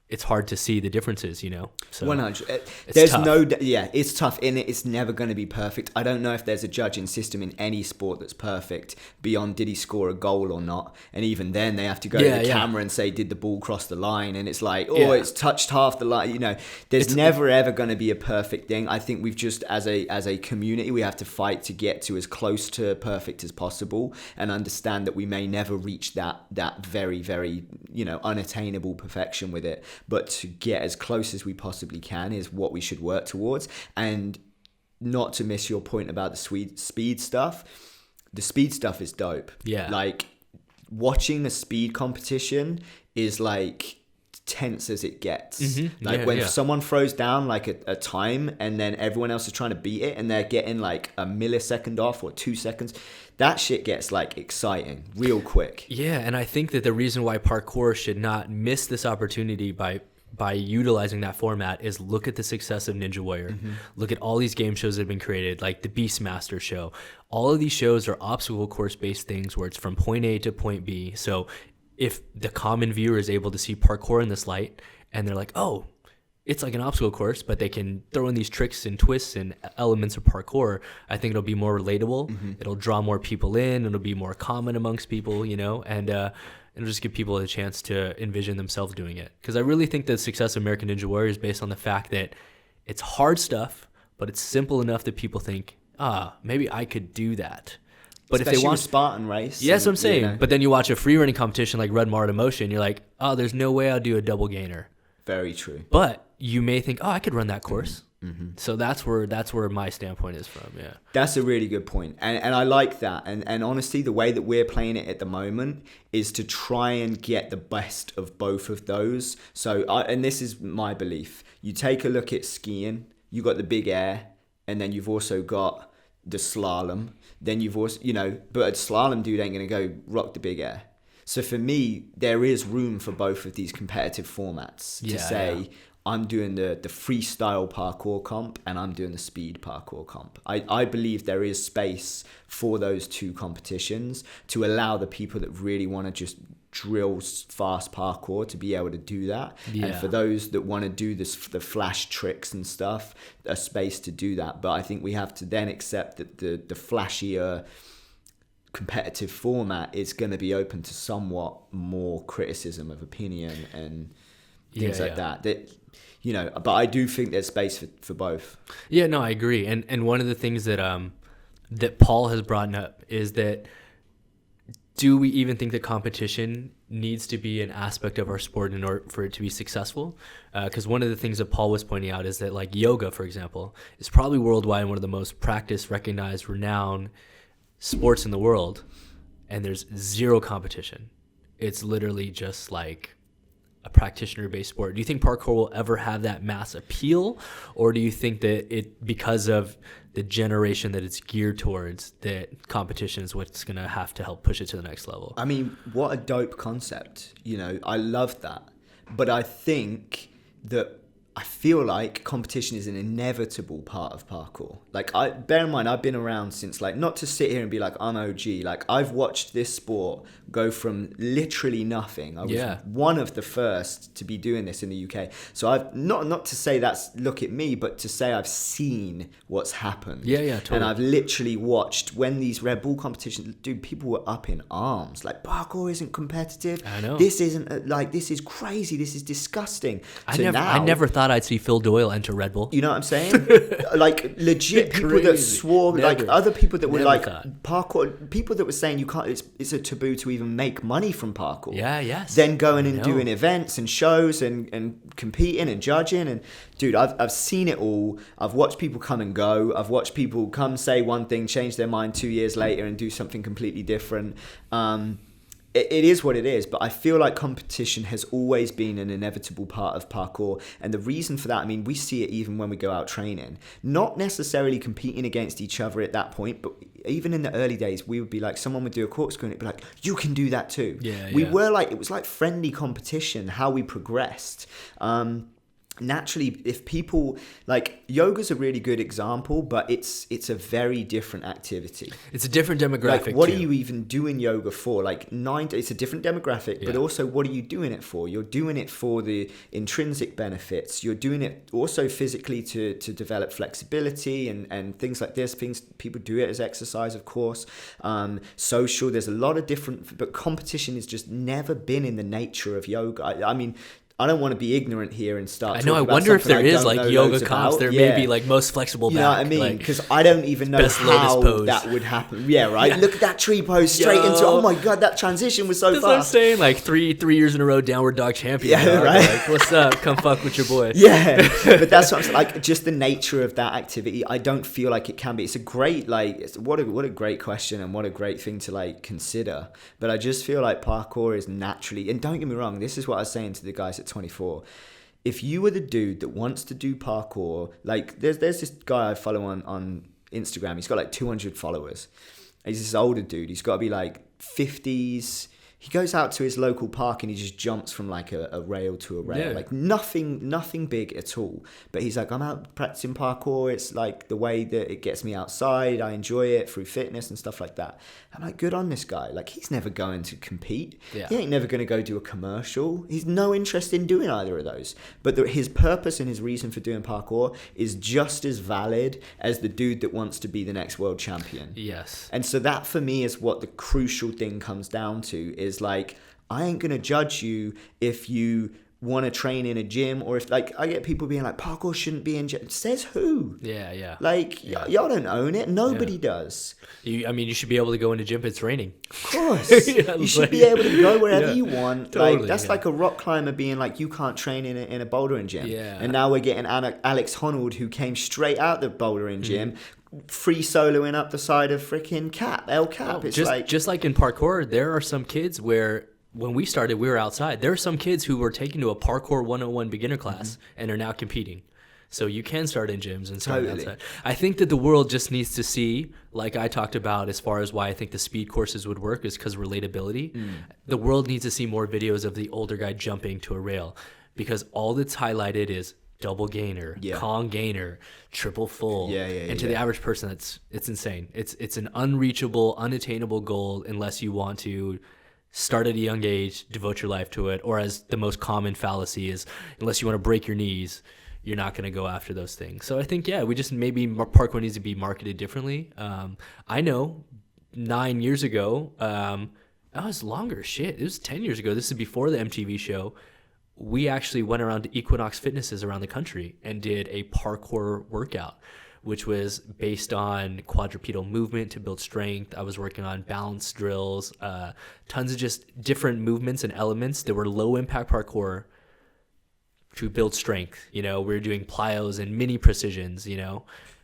it's hard to see the differences, you know? So 100. There's tough. It's tough. And it's never going to be perfect. I don't know if there's a judging system in any sport that's perfect beyond did he score a goal or not. And even then they have to go to the camera and say, did the ball cross the line? And it's like, it's touched half the line. You know, it's never ever going to be a perfect thing. I think we've just, as a community, we have to fight to get to as close to perfect as possible, and understand that we may never reach that very, very, you know, unattainable perfection with it. But to get as close as we possibly can is what we should work towards. And not to miss your point about the speed stuff. The speed stuff is dope. Yeah. Like, watching a speed competition is like tense as it gets. Mm-hmm. Like when someone throws down like a time and then everyone else is trying to beat it and they're getting like a millisecond off or 2 seconds, that shit gets like exciting real quick. Yeah, and I think that the reason why parkour should not miss this opportunity by utilizing that format is look at the success of Ninja Warrior. Mm-hmm. Look at all these game shows that have been created, like the Beastmaster show. All of these shows are obstacle course based things where it's from point A to point B. So if the common viewer is able to see parkour in this light and they're like, oh, it's like an obstacle course, but they can throw in these tricks and twists and elements of parkour, I think it'll be more relatable. Mm-hmm. It'll draw more people in. It'll be more common amongst people, you know, and it'll just give people a chance to envision themselves doing it. Because I really think the success of American Ninja Warrior is based on the fact that it's hard stuff, but it's simple enough that people think, maybe I could do that. But especially if they want Spartan race, yes, I'm saying. You know. But then you watch a free running competition like Red Mart Emotion, you're like, oh, there's no way I'll do a double gainer. Very true. But you may think, oh, I could run that course. Mm-hmm. So that's where my standpoint is from. Yeah, that's a really good point, and I like that. And honestly, the way that we're playing it at the moment is to try and get the best of both of those. So, and this is my belief. You take a look at skiing. You got the big air, and then you've also got the slalom. Then you've also, you know, but a slalom dude ain't gonna go rock the big air. So for me, there is room for both of these competitive formats to say, I'm doing the freestyle parkour comp and I'm doing the speed parkour comp. I believe there is space for those two competitions to allow the people that really want to just drill fast parkour to be able to do that. And for those that want to do the flash tricks and stuff, a space to do that. But I think we have to then accept that the flashier competitive format is going to be open to somewhat more criticism of opinion and things like that, you know, but I do think there's space for both. Yeah, no, I agree. And one of the things that that Paul has brought up is that, do we even think that competition needs to be an aspect of our sport in order for it to be successful? Because one of the things that Paul was pointing out is that, like, yoga, for example, is probably worldwide one of the most practiced, recognized, renowned sports in the world, and there's zero competition. It's literally just like a practitioner-based sport. Do you think parkour will ever have that mass appeal, or do you think that it, because of the generation that it's geared towards, that competition is what's going to have to help push it to the next level? I mean, what a dope concept. You know, I love that. But I think that I feel like competition is an inevitable part of parkour. Like, bear in mind, I've been around since, like, not to sit here and be like, I'm OG. Like, I've watched this sport go from literally nothing. I was one of the first to be doing this in the UK. So I've not to say that's look at me, but to say I've seen what's happened. Yeah, totally. And I've literally watched when these Red Bull competitions, dude, people were up in arms. Like, parkour isn't competitive. I know. This isn't, like, this is crazy. This is disgusting. I never thought I'd see Phil Doyle enter Red Bull. You know what I'm saying? Like, legit people that swore, like other people that were like parkour, people that were saying you can't, it's a taboo to even make money from parkour. Then going and doing events and shows and competing and judging. And dude, I've seen it all. I've watched people come and go. I've watched people come say one thing, change their mind 2 years later and do something completely different. It is what it is, but I feel like competition has always been an inevitable part of parkour. And the reason for that, I mean, we see it even when we go out training. Not necessarily competing against each other at that point, but even in the early days, we would be like, someone would do a corkscrew and it'd be like, you can do that too. Were like, it was like friendly competition, how we progressed. Naturally, if people, like, yoga's a really good example, but it's a very different activity. It's a different demographic. Like, what are you even doing yoga for? Like, it's a different demographic, but also, what are you doing it for? You're doing it for the intrinsic benefits. You're doing it also physically to develop flexibility and things like this. Things people do it as exercise, of course. Social, there's a lot of different, but competition has just never been in the nature of yoga. I mean, I don't want to be ignorant here and start. I know. I wonder if there is like yoga comps. There may be like most flexible back. You know what I mean? Because I don't even know how that would happen. Yeah, right. Yeah. Look at that tree pose straight into. Oh my god, that transition was so fast. That's what I'm saying. Like three years in a row, downward dog champion. Yeah, right. Like, what's up? Come fuck with your boy. Yeah, but that's what I'm saying. Like, just the nature of that activity. I don't feel like it can be. It's a great what a great question and what a great thing to like consider. But I just feel like parkour is naturally, and don't get me wrong, this is what I was saying to the guys at 24. If you were the dude that wants to do parkour, like there's this guy I follow on Instagram. He's got like 200 followers. He's this older dude. He's got to be like 50s. He goes out to his local park and he just jumps from like a rail to a rail. Like nothing big at all. But he's like, I'm out practicing parkour. It's like the way that it gets me outside. I enjoy it through fitness and stuff like that. I'm like, good on this guy. Like, he's never going to compete. Yeah. He ain't never going to go do a commercial. He's no interest in doing either of those. But his purpose and his reason for doing parkour is just as valid as the dude that wants to be the next world champion. Yes. And so that for me is what the crucial thing comes down to, is like, I ain't going to judge you if you want to train in a gym, or if, like, I get people being like, parkour shouldn't be in gym. Says who? Yeah. Like, y'all don't own it. Nobody does. You should be able to go into gym if it's raining. Of course. You should be able to go wherever you want. Totally, like, that's like a rock climber being like, you can't train in a bouldering gym. Yeah. And now we're getting Alex Honnold, who came straight out the bouldering gym, free soloing up the side of freaking El Cap. It's just like in parkour, there are some kids where, when we started, we were outside. There are some kids who were taken to a parkour 101 beginner class and are now competing. So you can start in gyms and start outside. I think that the world just needs to see, like I talked about as far as why I think the speed courses would work is because relatability. The world needs to see more videos of the older guy jumping to a rail, because all that's highlighted is double gainer, Kong gainer, triple full. And to the average person, it's insane. It's an unreachable, unattainable goal unless you want to start at a young age, devote your life to it, or as the most common fallacy is, unless you want to break your knees, you're not going to go after those things. So I think, we just maybe parkour needs to be marketed differently. I know 9 years ago, that was longer. Shit, it was 10 years ago. This is before the MTV show. We actually went around to Equinox Fitnesses around the country and did a parkour workout, which was based on quadrupedal movement to build strength. I was working on balance drills, tons of just different movements and elements that were low impact parkour to build strength. We were doing plyos and mini precisions,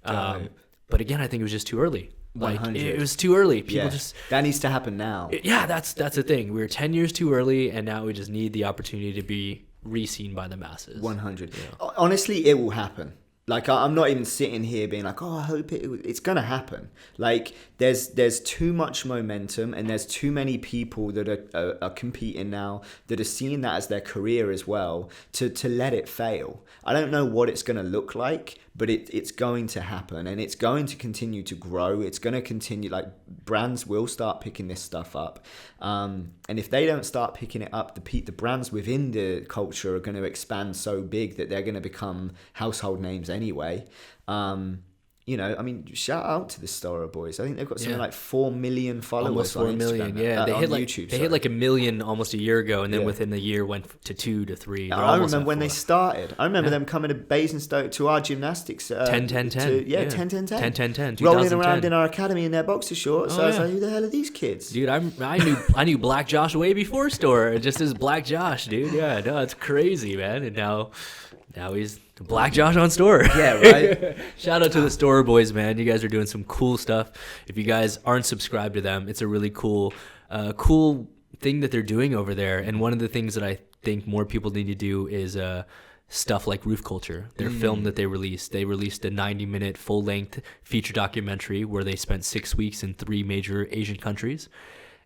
but again, I think it was just too early. Like it was too early. People just that needs to happen now. That's the thing. We were 10 years too early, and now we just need the opportunity to be re-seen by the masses. 100. Honestly, it will happen. Like, I'm not even sitting here being like, I hope it's going to happen. Like, there's too much momentum, and there's too many people that are competing now that are seeing that as their career as well, to let it fail. I don't know what it's going to look like, but it's going to happen, and it's going to continue to grow. It's going to continue, like, brands will start picking this stuff up. And if they don't start picking it up, the brands within the culture are going to expand so big that they're going to become household names anyway. Shout out to the Stora boys. I think they've got something like 4 million followers. Almost 4 million, they hit like YouTube. They hit like 1 million almost a year ago, and then within the year went to 2 to 3. I remember when they started. I remember them coming to Basingstoke to our gymnastics. 10-10-10. 10-10-10. 10-10-10. Rolling around in our academy in their boxer shorts. I was like, who the hell are these kids? Dude, I knew Black Josh way before Stora, just as Black Josh, dude. Yeah, no, it's crazy, man. And now he's Black Josh on Stora. Yeah, right. Shout out to the Stora boys, man. You guys are doing some cool stuff. If you guys aren't subscribed to them, it's a really cool thing that they're doing over there. And one of the things that I think more people need to do is stuff like Roof Culture. Their film that they released a 90-minute full-length feature documentary where they spent 6 weeks in 3 major Asian countries.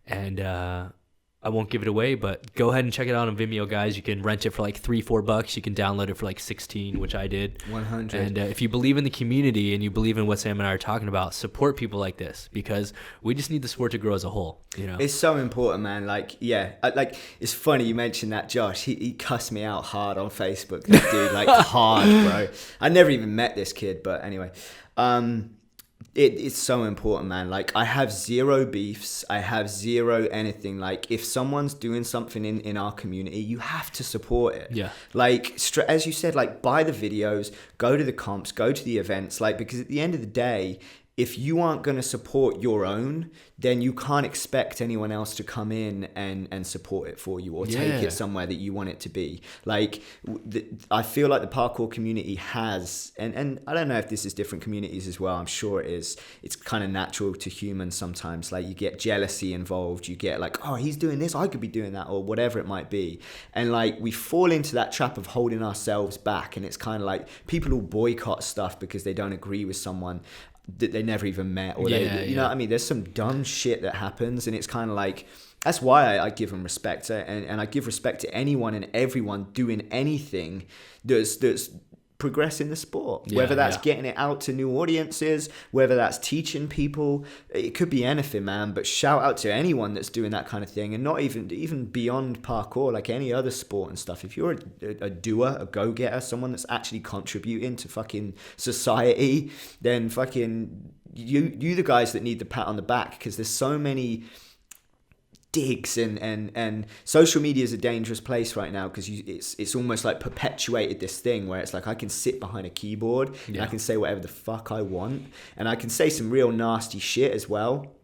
And I won't give it away, but go ahead and check it out on Vimeo, guys. You can rent it for like $3-4. You can download it for like 16, which I did. 100. And if you believe in the community and you believe in what Sam and I are talking about, support people like this, because we just need the sport to grow as a whole. It's so important, man. Like, it's funny you mentioned that, Josh. He cussed me out hard on Facebook. That dude, like hard, bro. I never even met this kid, but anyway. It's so important, man. Like, I have zero beefs. I have zero anything. Like, if someone's doing something in our community, you have to support it. Yeah. Like, as you said, like, buy the videos, go to the comps, go to the events. Like, because at the end of the day, if you aren't going to support your own, then you can't expect anyone else to come in and support it for you or take it somewhere that you want it to be. Like, I feel like the parkour community has, and I don't know if this is different communities as well. I'm sure it is. It's kind of natural to humans sometimes. Like, you get jealousy involved. You get like, oh, he's doing this, I could be doing that, or whatever it might be. And like, we fall into that trap of holding ourselves back. And it's kind of like people will boycott stuff because they don't agree with someone that they never even met, or you know what I mean? There's some dumb shit that happens, and it's kind of like, that's why I give them respect, and I give respect to anyone and everyone doing anything that's progressing the sport, whether that's getting it out to new audiences, whether that's teaching people. It could be anything, man, but shout out to anyone that's doing that kind of thing. And not even beyond parkour, like any other sport and stuff. If you're a doer, a go-getter, someone that's actually contributing to fucking society, then fucking you the guys that need the pat on the back, because there's so many digs, and social media is a dangerous place right now, because it's almost like perpetuated this thing where it's like, I can sit behind a keyboard and I can say whatever the fuck I want, and I can say some real nasty shit as well.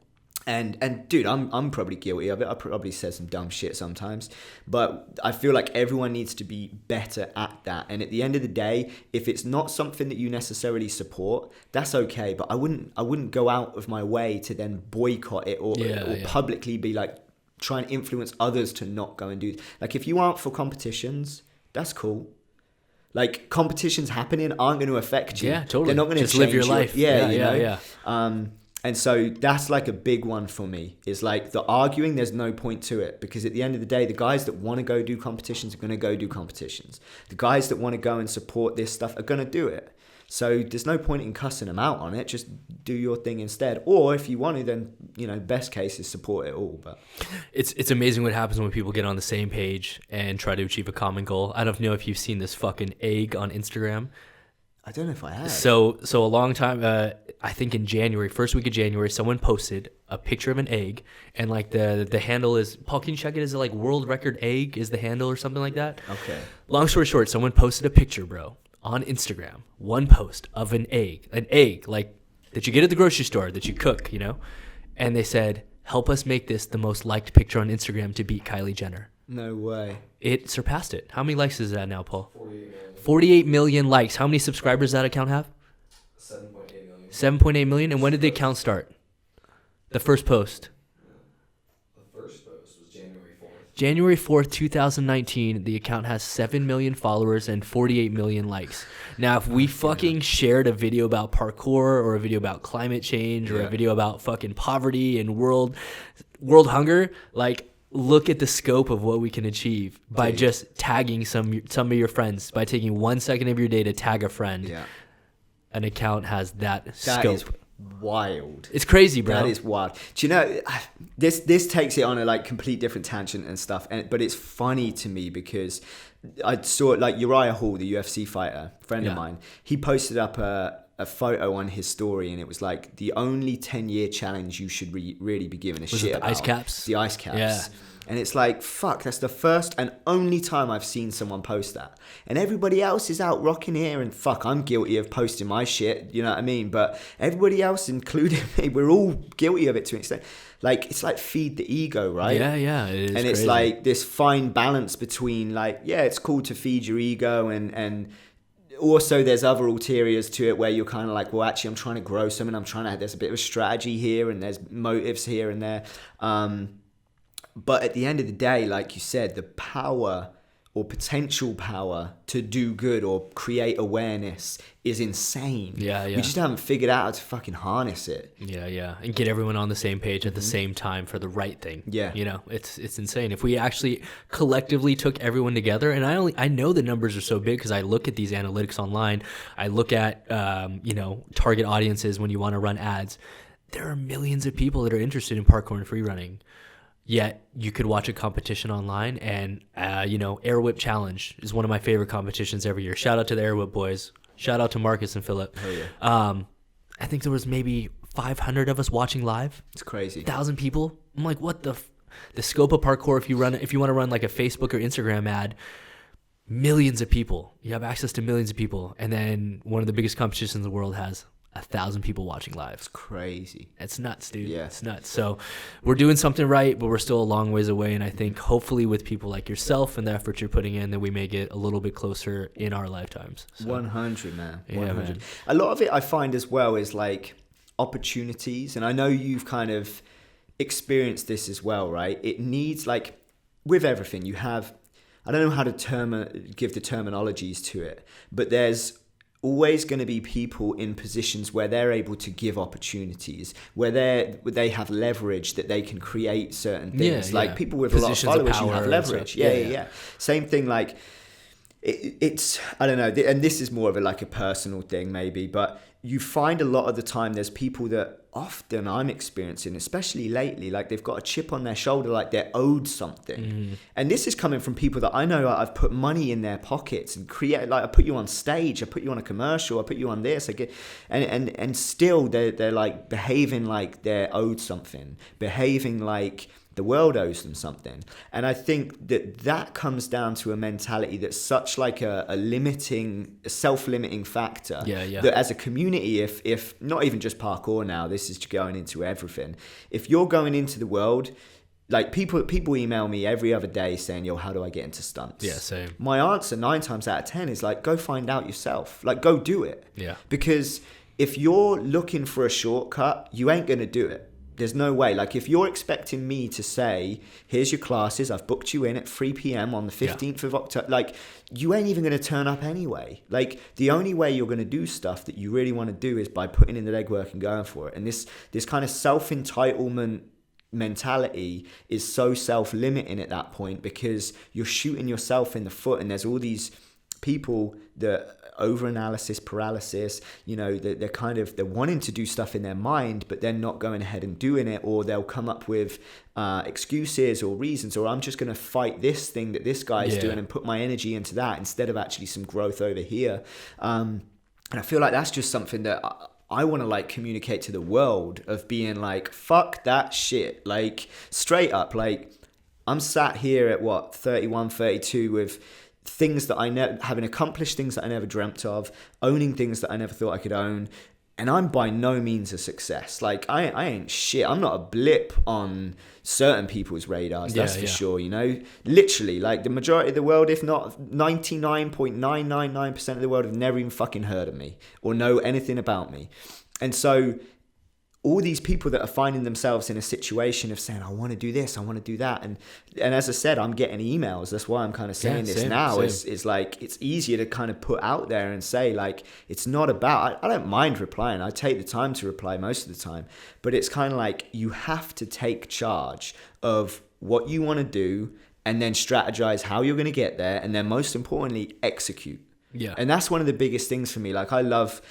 And dude, I'm probably guilty of it. I probably said some dumb shit sometimes, but I feel like everyone needs to be better at that. And at the end of the day, if it's not something that you necessarily support, that's okay. But I wouldn't go out of my way to then boycott it or publicly be like, try and influence others to not go and do. Like, if you aren't for competitions, that's cool. Like, competitions happening aren't going to affect you. Yeah, totally. They're not going to just live your life. Yeah. And so that's like a big one for me, is like the arguing, there's no point to it, because at the end of the day, the guys that want to go do competitions are going to go do competitions. The guys that want to go and support this stuff are going to do it. So there's no point in cussing them out on it. Just do your thing instead. Or if you want to, then, you know, best case is support it all. But it's amazing what happens when people get on the same page and try to achieve a common goal. I don't know if you've seen this fucking egg on Instagram. I don't know if I have. So a long time, I think in January, first week of January, someone posted a picture of an egg, and like the handle is, Paul, can you check it? Is it like world record egg is the handle or something like that? Okay. Long story short, someone posted a picture, bro, on Instagram, one post of an egg like that you get at the grocery store that you cook, you know, and they said, help us make this the most liked picture on Instagram to beat Kylie Jenner. No way. It surpassed it. How many likes is that now, Paul? 48 million likes. How many subscribers does that account have? 7.8 million. 7.8 million. And when did the account start? The first post. The first post was January 4th. January 4th, 2019. The account has 7 million followers and 48 million likes. Now, if we fucking shared a video about parkour or a video about climate change or a video about fucking poverty and world hunger, like, look at the scope of what we can achieve by just tagging some of your friends. By taking 1 second of your day to tag a friend, an account has that scope. That is wild. It's crazy, bro. That is wild. Do you know, this takes it on a like complete different tangent and stuff, but it's funny to me because I saw like Uriah Hall, the UFC fighter, friend of mine. He posted up a photo on his story, and it was like the only 10-year challenge you should really be giving a shit about. The ice caps? The ice caps. Yeah. And it's like, fuck, that's the first and only time I've seen someone post that. And everybody else is out rocking here, and fuck, I'm guilty of posting my shit, you know what I mean? But everybody else, including me, we're all guilty of it to an extent. Like, it's like feed the ego, right? Yeah, it is. And it's crazy. like this fine balance between like, yeah, it's cool to feed your ego, and also there's other ulteriors to it where you're kind of like, well, actually I'm trying to grow something, there's a bit of a strategy here, and there's motives here and there. But at the end of the day, like you said, the power or potential power to do good or create awareness is insane. Yeah. We just haven't figured out how to fucking harness it. Yeah. And get everyone on the same page at the same time for the right thing. Yeah. You know, it's insane. If we actually collectively took everyone together, and I know the numbers are so big because I look at these analytics online. I look at, target audiences when you want to run ads. There are millions of people that are interested in parkour and free running. Yet you could watch a competition online, and Air Whip Challenge is one of my favorite competitions every year. Shout out to the Air Whip boys. Shout out to Marcus and Philip. Oh yeah. I think there was maybe 500 of us watching live. It's crazy. 1,000 people. I'm like, what the scope of parkour? If you want to run like a Facebook or Instagram ad, millions of people. You have access to millions of people, and then one of the biggest competitions in the world has 1,000 people watching live. It's crazy. It's nuts, dude. Yeah. It's nuts. So we're doing something right, but we're still a long ways away. And I think hopefully with people like yourself and the effort you're putting in, that we may get a little bit closer in our lifetimes. So, 100, man. 100. Yeah, man. A lot of it I find as well is like opportunities. And I know you've kind of experienced this as well, right? It needs, like, with everything you have, I don't know how to give the terminologies to it, but there's always going to be people in positions where they're able to give opportunities, where they have leverage that they can create certain things. Like people with positions a lot of followers, you have leverage. Yeah. Same thing. Like it's I don't know, and this is more of a personal thing maybe, but you find a lot of the time there's people that often I'm experiencing, especially lately, like they've got a chip on their shoulder, like they're owed something. And this is coming from people that I know I've put money in their pockets and create, like I put you on stage, I put you on a commercial, I put you on this, and still they're like behaving like they're owed something, behaving like the world owes them something. And I think that comes down to a mentality that's such like a self-limiting factor. That as a community, if not even just parkour now, this is going into everything. If you're going into the world, like people email me every other day saying, yo, how do I get into stunts? Yeah, same. My answer 9 times out of 10 is like, go find out yourself. Like, go do it. Yeah. Because if you're looking for a shortcut, you ain't going to do it. There's no way. Like, if you're expecting me to say, here's your classes, I've booked you in at 3 p.m. on the 15th of October, like, you ain't even going to turn up anyway. Like, the only way you're going to do stuff that you really want to do is by putting in the legwork and going for it. And this kind of self-entitlement mentality is so self-limiting at that point, because you're shooting yourself in the foot. And there's all these people that overanalysis paralysis, you know, they're wanting to do stuff in their mind, but they're not going ahead and doing it, or they'll come up with excuses or reasons, or I'm just going to fight this thing that this guy is doing and put my energy into that instead of actually some growth over here. And I feel like that's just something that I want to like communicate to the world, of being like, fuck that shit. Like, straight up, like, I'm sat here at 31, 32 with things that having accomplished things that I never dreamt of, owning things that I never thought I could own. And I'm by no means a success. Like, I ain't shit. I'm not a blip on certain people's radars, that's for sure, you know? Literally, like, the majority of the world, if not 99.999% of the world, have never even fucking heard of me or know anything about me. And so all these people that are finding themselves in a situation of saying, I want to do this, I want to do that. And as I said, I'm getting emails. That's why I'm kind of saying this now. Is like, it's easier to kind of put out there and say, like, it's not about, I don't mind replying. I take the time to reply most of the time. But it's kind of like, you have to take charge of what you want to do, and then strategize how you're going to get there. And then most importantly, execute. Yeah. And that's one of the biggest things for me. Like, I love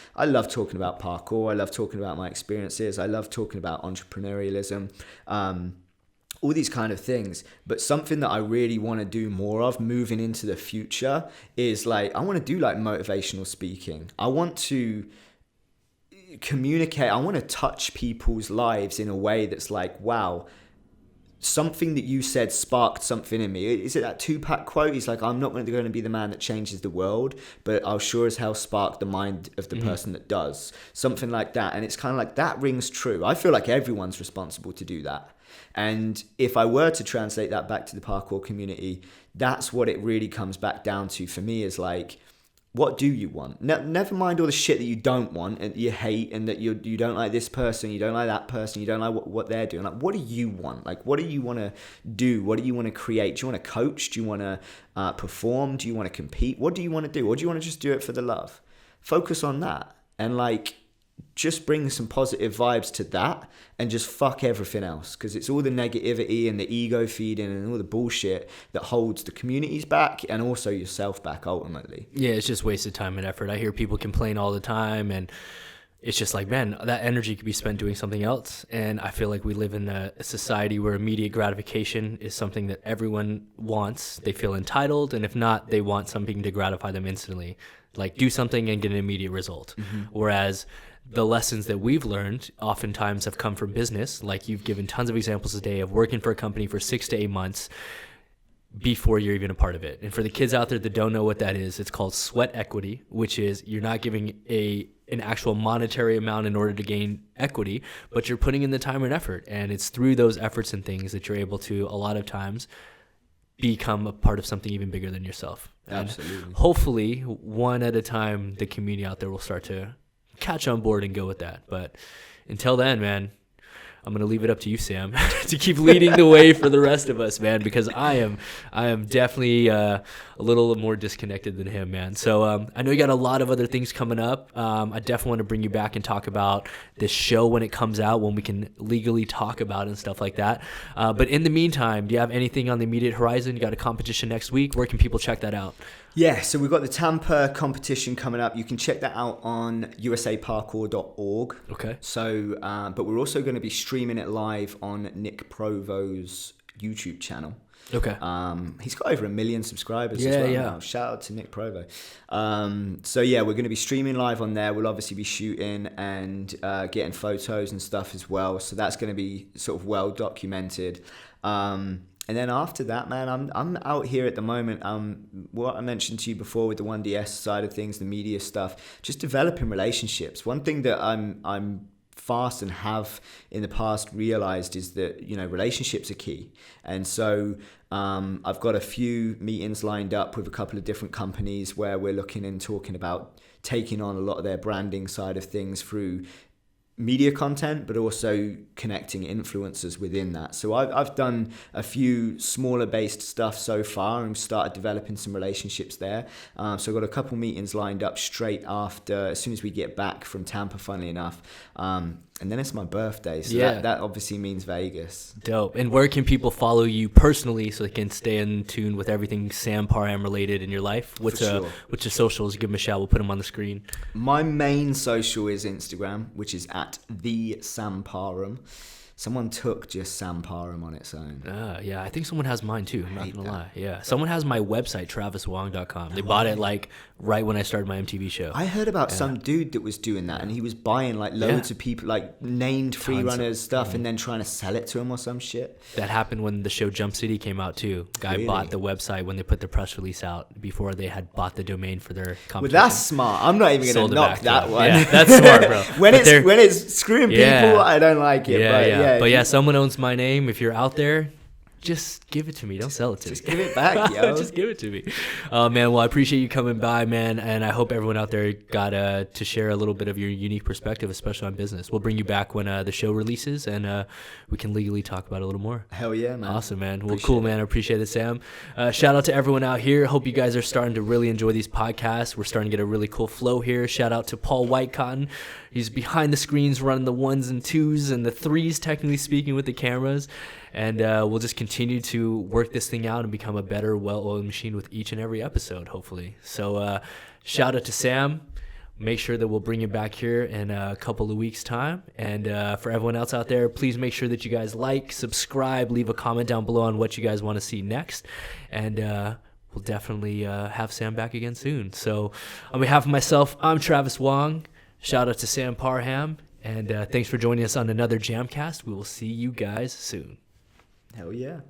talking about parkour. I love talking about my experiences. I love talking about entrepreneurialism, all these kind of things. But something that I really want to do more of moving into the future is, like, I want to do like motivational speaking. I want to communicate. I want to touch people's lives in a way that's like, wow, something that you said sparked something in me. Is it that Tupac quote? He's like, I'm not going to be the man that changes the world, but I'll sure as hell spark the mind of the person that does. Something like that. And it's kind of like, that rings true. I feel like everyone's responsible to do that. And if I were to translate that back to the parkour community, that's what it really comes back down to for me, is like, what do you want? Never mind all the shit that you don't want and you hate, and that you don't like this person, you don't like that person, you don't like what they're doing. Like, what do you want? Like, what do you want to do? What do you want to create? Do you want to coach? Do you want to perform? Do you want to compete? What do you want to do? Or do you want to just do it for the love? Focus on that, and like, just bring some positive vibes to that, and just fuck everything else, because it's all the negativity and the ego feeding and all the bullshit that holds the communities back, and also yourself back ultimately. Yeah, it's just wasted time and effort. I hear people complain all the time, and it's just like, man, that energy could be spent doing something else. And I feel like we live in a society where immediate gratification is something that everyone wants. They feel entitled, and if not, they want something to gratify them instantly, like do something and get an immediate result. Whereas the lessons that we've learned oftentimes have come from business. Like, you've given tons of examples today of working for a company for 6 to 8 months before you're even a part of it. And for the kids out there that don't know what that is, it's called sweat equity, which is you're not giving an actual monetary amount in order to gain equity, but you're putting in the time and effort. And it's through those efforts and things that you're able to, a lot of times, become a part of something even bigger than yourself. Absolutely. And hopefully, one at a time, the community out there will start to catch on board and go with that. But until then, man, I'm going to leave it up to you, Sam, to keep leading the way for the rest of us, man, because I am definitely a little more disconnected than him, man. So I know you got a lot of other things coming up. I definitely want to bring you back and talk about this show when it comes out, when we can legally talk about it and stuff like that. But in the meantime, do you have anything on the immediate horizon? You got a competition next week. Where can people check that out? Yeah, so we've got the Tampa competition coming up. You can check that out on usaparkour.org. Okay. So, but we're also going to be streaming it live on Nick Provo's YouTube channel. Okay. He's got over 1 million subscribers as well now. Shout out to Nick Provo. So yeah, we're going to be streaming live on there. We'll obviously be shooting and getting photos and stuff as well. So that's going to be sort of well documented. And then after that, man, I'm out here at the moment. What I mentioned to you before with the 1DS side of things, the media stuff, just developing relationships. One thing that I'm fast and have in the past realized is that, you know, relationships are key. And so I've got a few meetings lined up with a couple of different companies where we're looking and talking about taking on a lot of their branding side of things through media content, but also connecting influencers within that. So I've done a few smaller based stuff so far and started developing some relationships there. So I've got a couple meetings lined up straight after, as soon as we get back from Tampa, funnily enough. And then it's my birthday, so that obviously means Vegas. Dope. And where can people follow you personally so they can stay in tune with everything Sam Parham related in your life? What's your socials? Give them a shout. We'll put them on the screen. My main social is Instagram, which is at the Sam Parham. Someone took just Sam Parham on its own. Yeah, I think someone has mine too. I'm not gonna lie. Yeah, someone has my website, traviswong.com. They bought it like right when I started my MTV show. I heard about some dude that was doing that, and he was buying like loads of people, like named freerunners stuff, and then trying to sell it to him or some shit. That happened when the show Jump City came out too. Guy bought the website when they put the press release out before they had bought the domain for their competition. Well, that's smart. I'm not even gonna knock that one. Yeah, that's smart, bro. when it's screwing people, I don't like it. But yeah, someone owns my name. If you're out there, just give it to me. Don't sell it to me. Just give it back, yo. Just give it to me. Man, well, I appreciate you coming by, man. And I hope everyone out there got to share a little bit of your unique perspective, especially on business. We'll bring you back when the show releases, and we can legally talk about it a little more. Hell yeah, man. Awesome, man. Well, cool, man. I appreciate it, Sam. Shout out to everyone out here. Hope you guys are starting to really enjoy these podcasts. We're starting to get a really cool flow here. Shout out to Paul Whitecotton. He's behind the screens running the 1s and 2s and the 3s, technically speaking, with the cameras. And we'll just continue to work this thing out and become a better, well-oiled machine with each and every episode, hopefully. So shout out to Sam. Make sure that we'll bring you back here in a couple of weeks' time. And for everyone else out there, please make sure that you guys like, subscribe, leave a comment down below on what you guys want to see next. And we'll definitely have Sam back again soon. So on behalf of myself, I'm Travis Wong. Shout out to Sam Parham. And thanks for joining us on another JAMCast. We will see you guys soon. Hell yeah.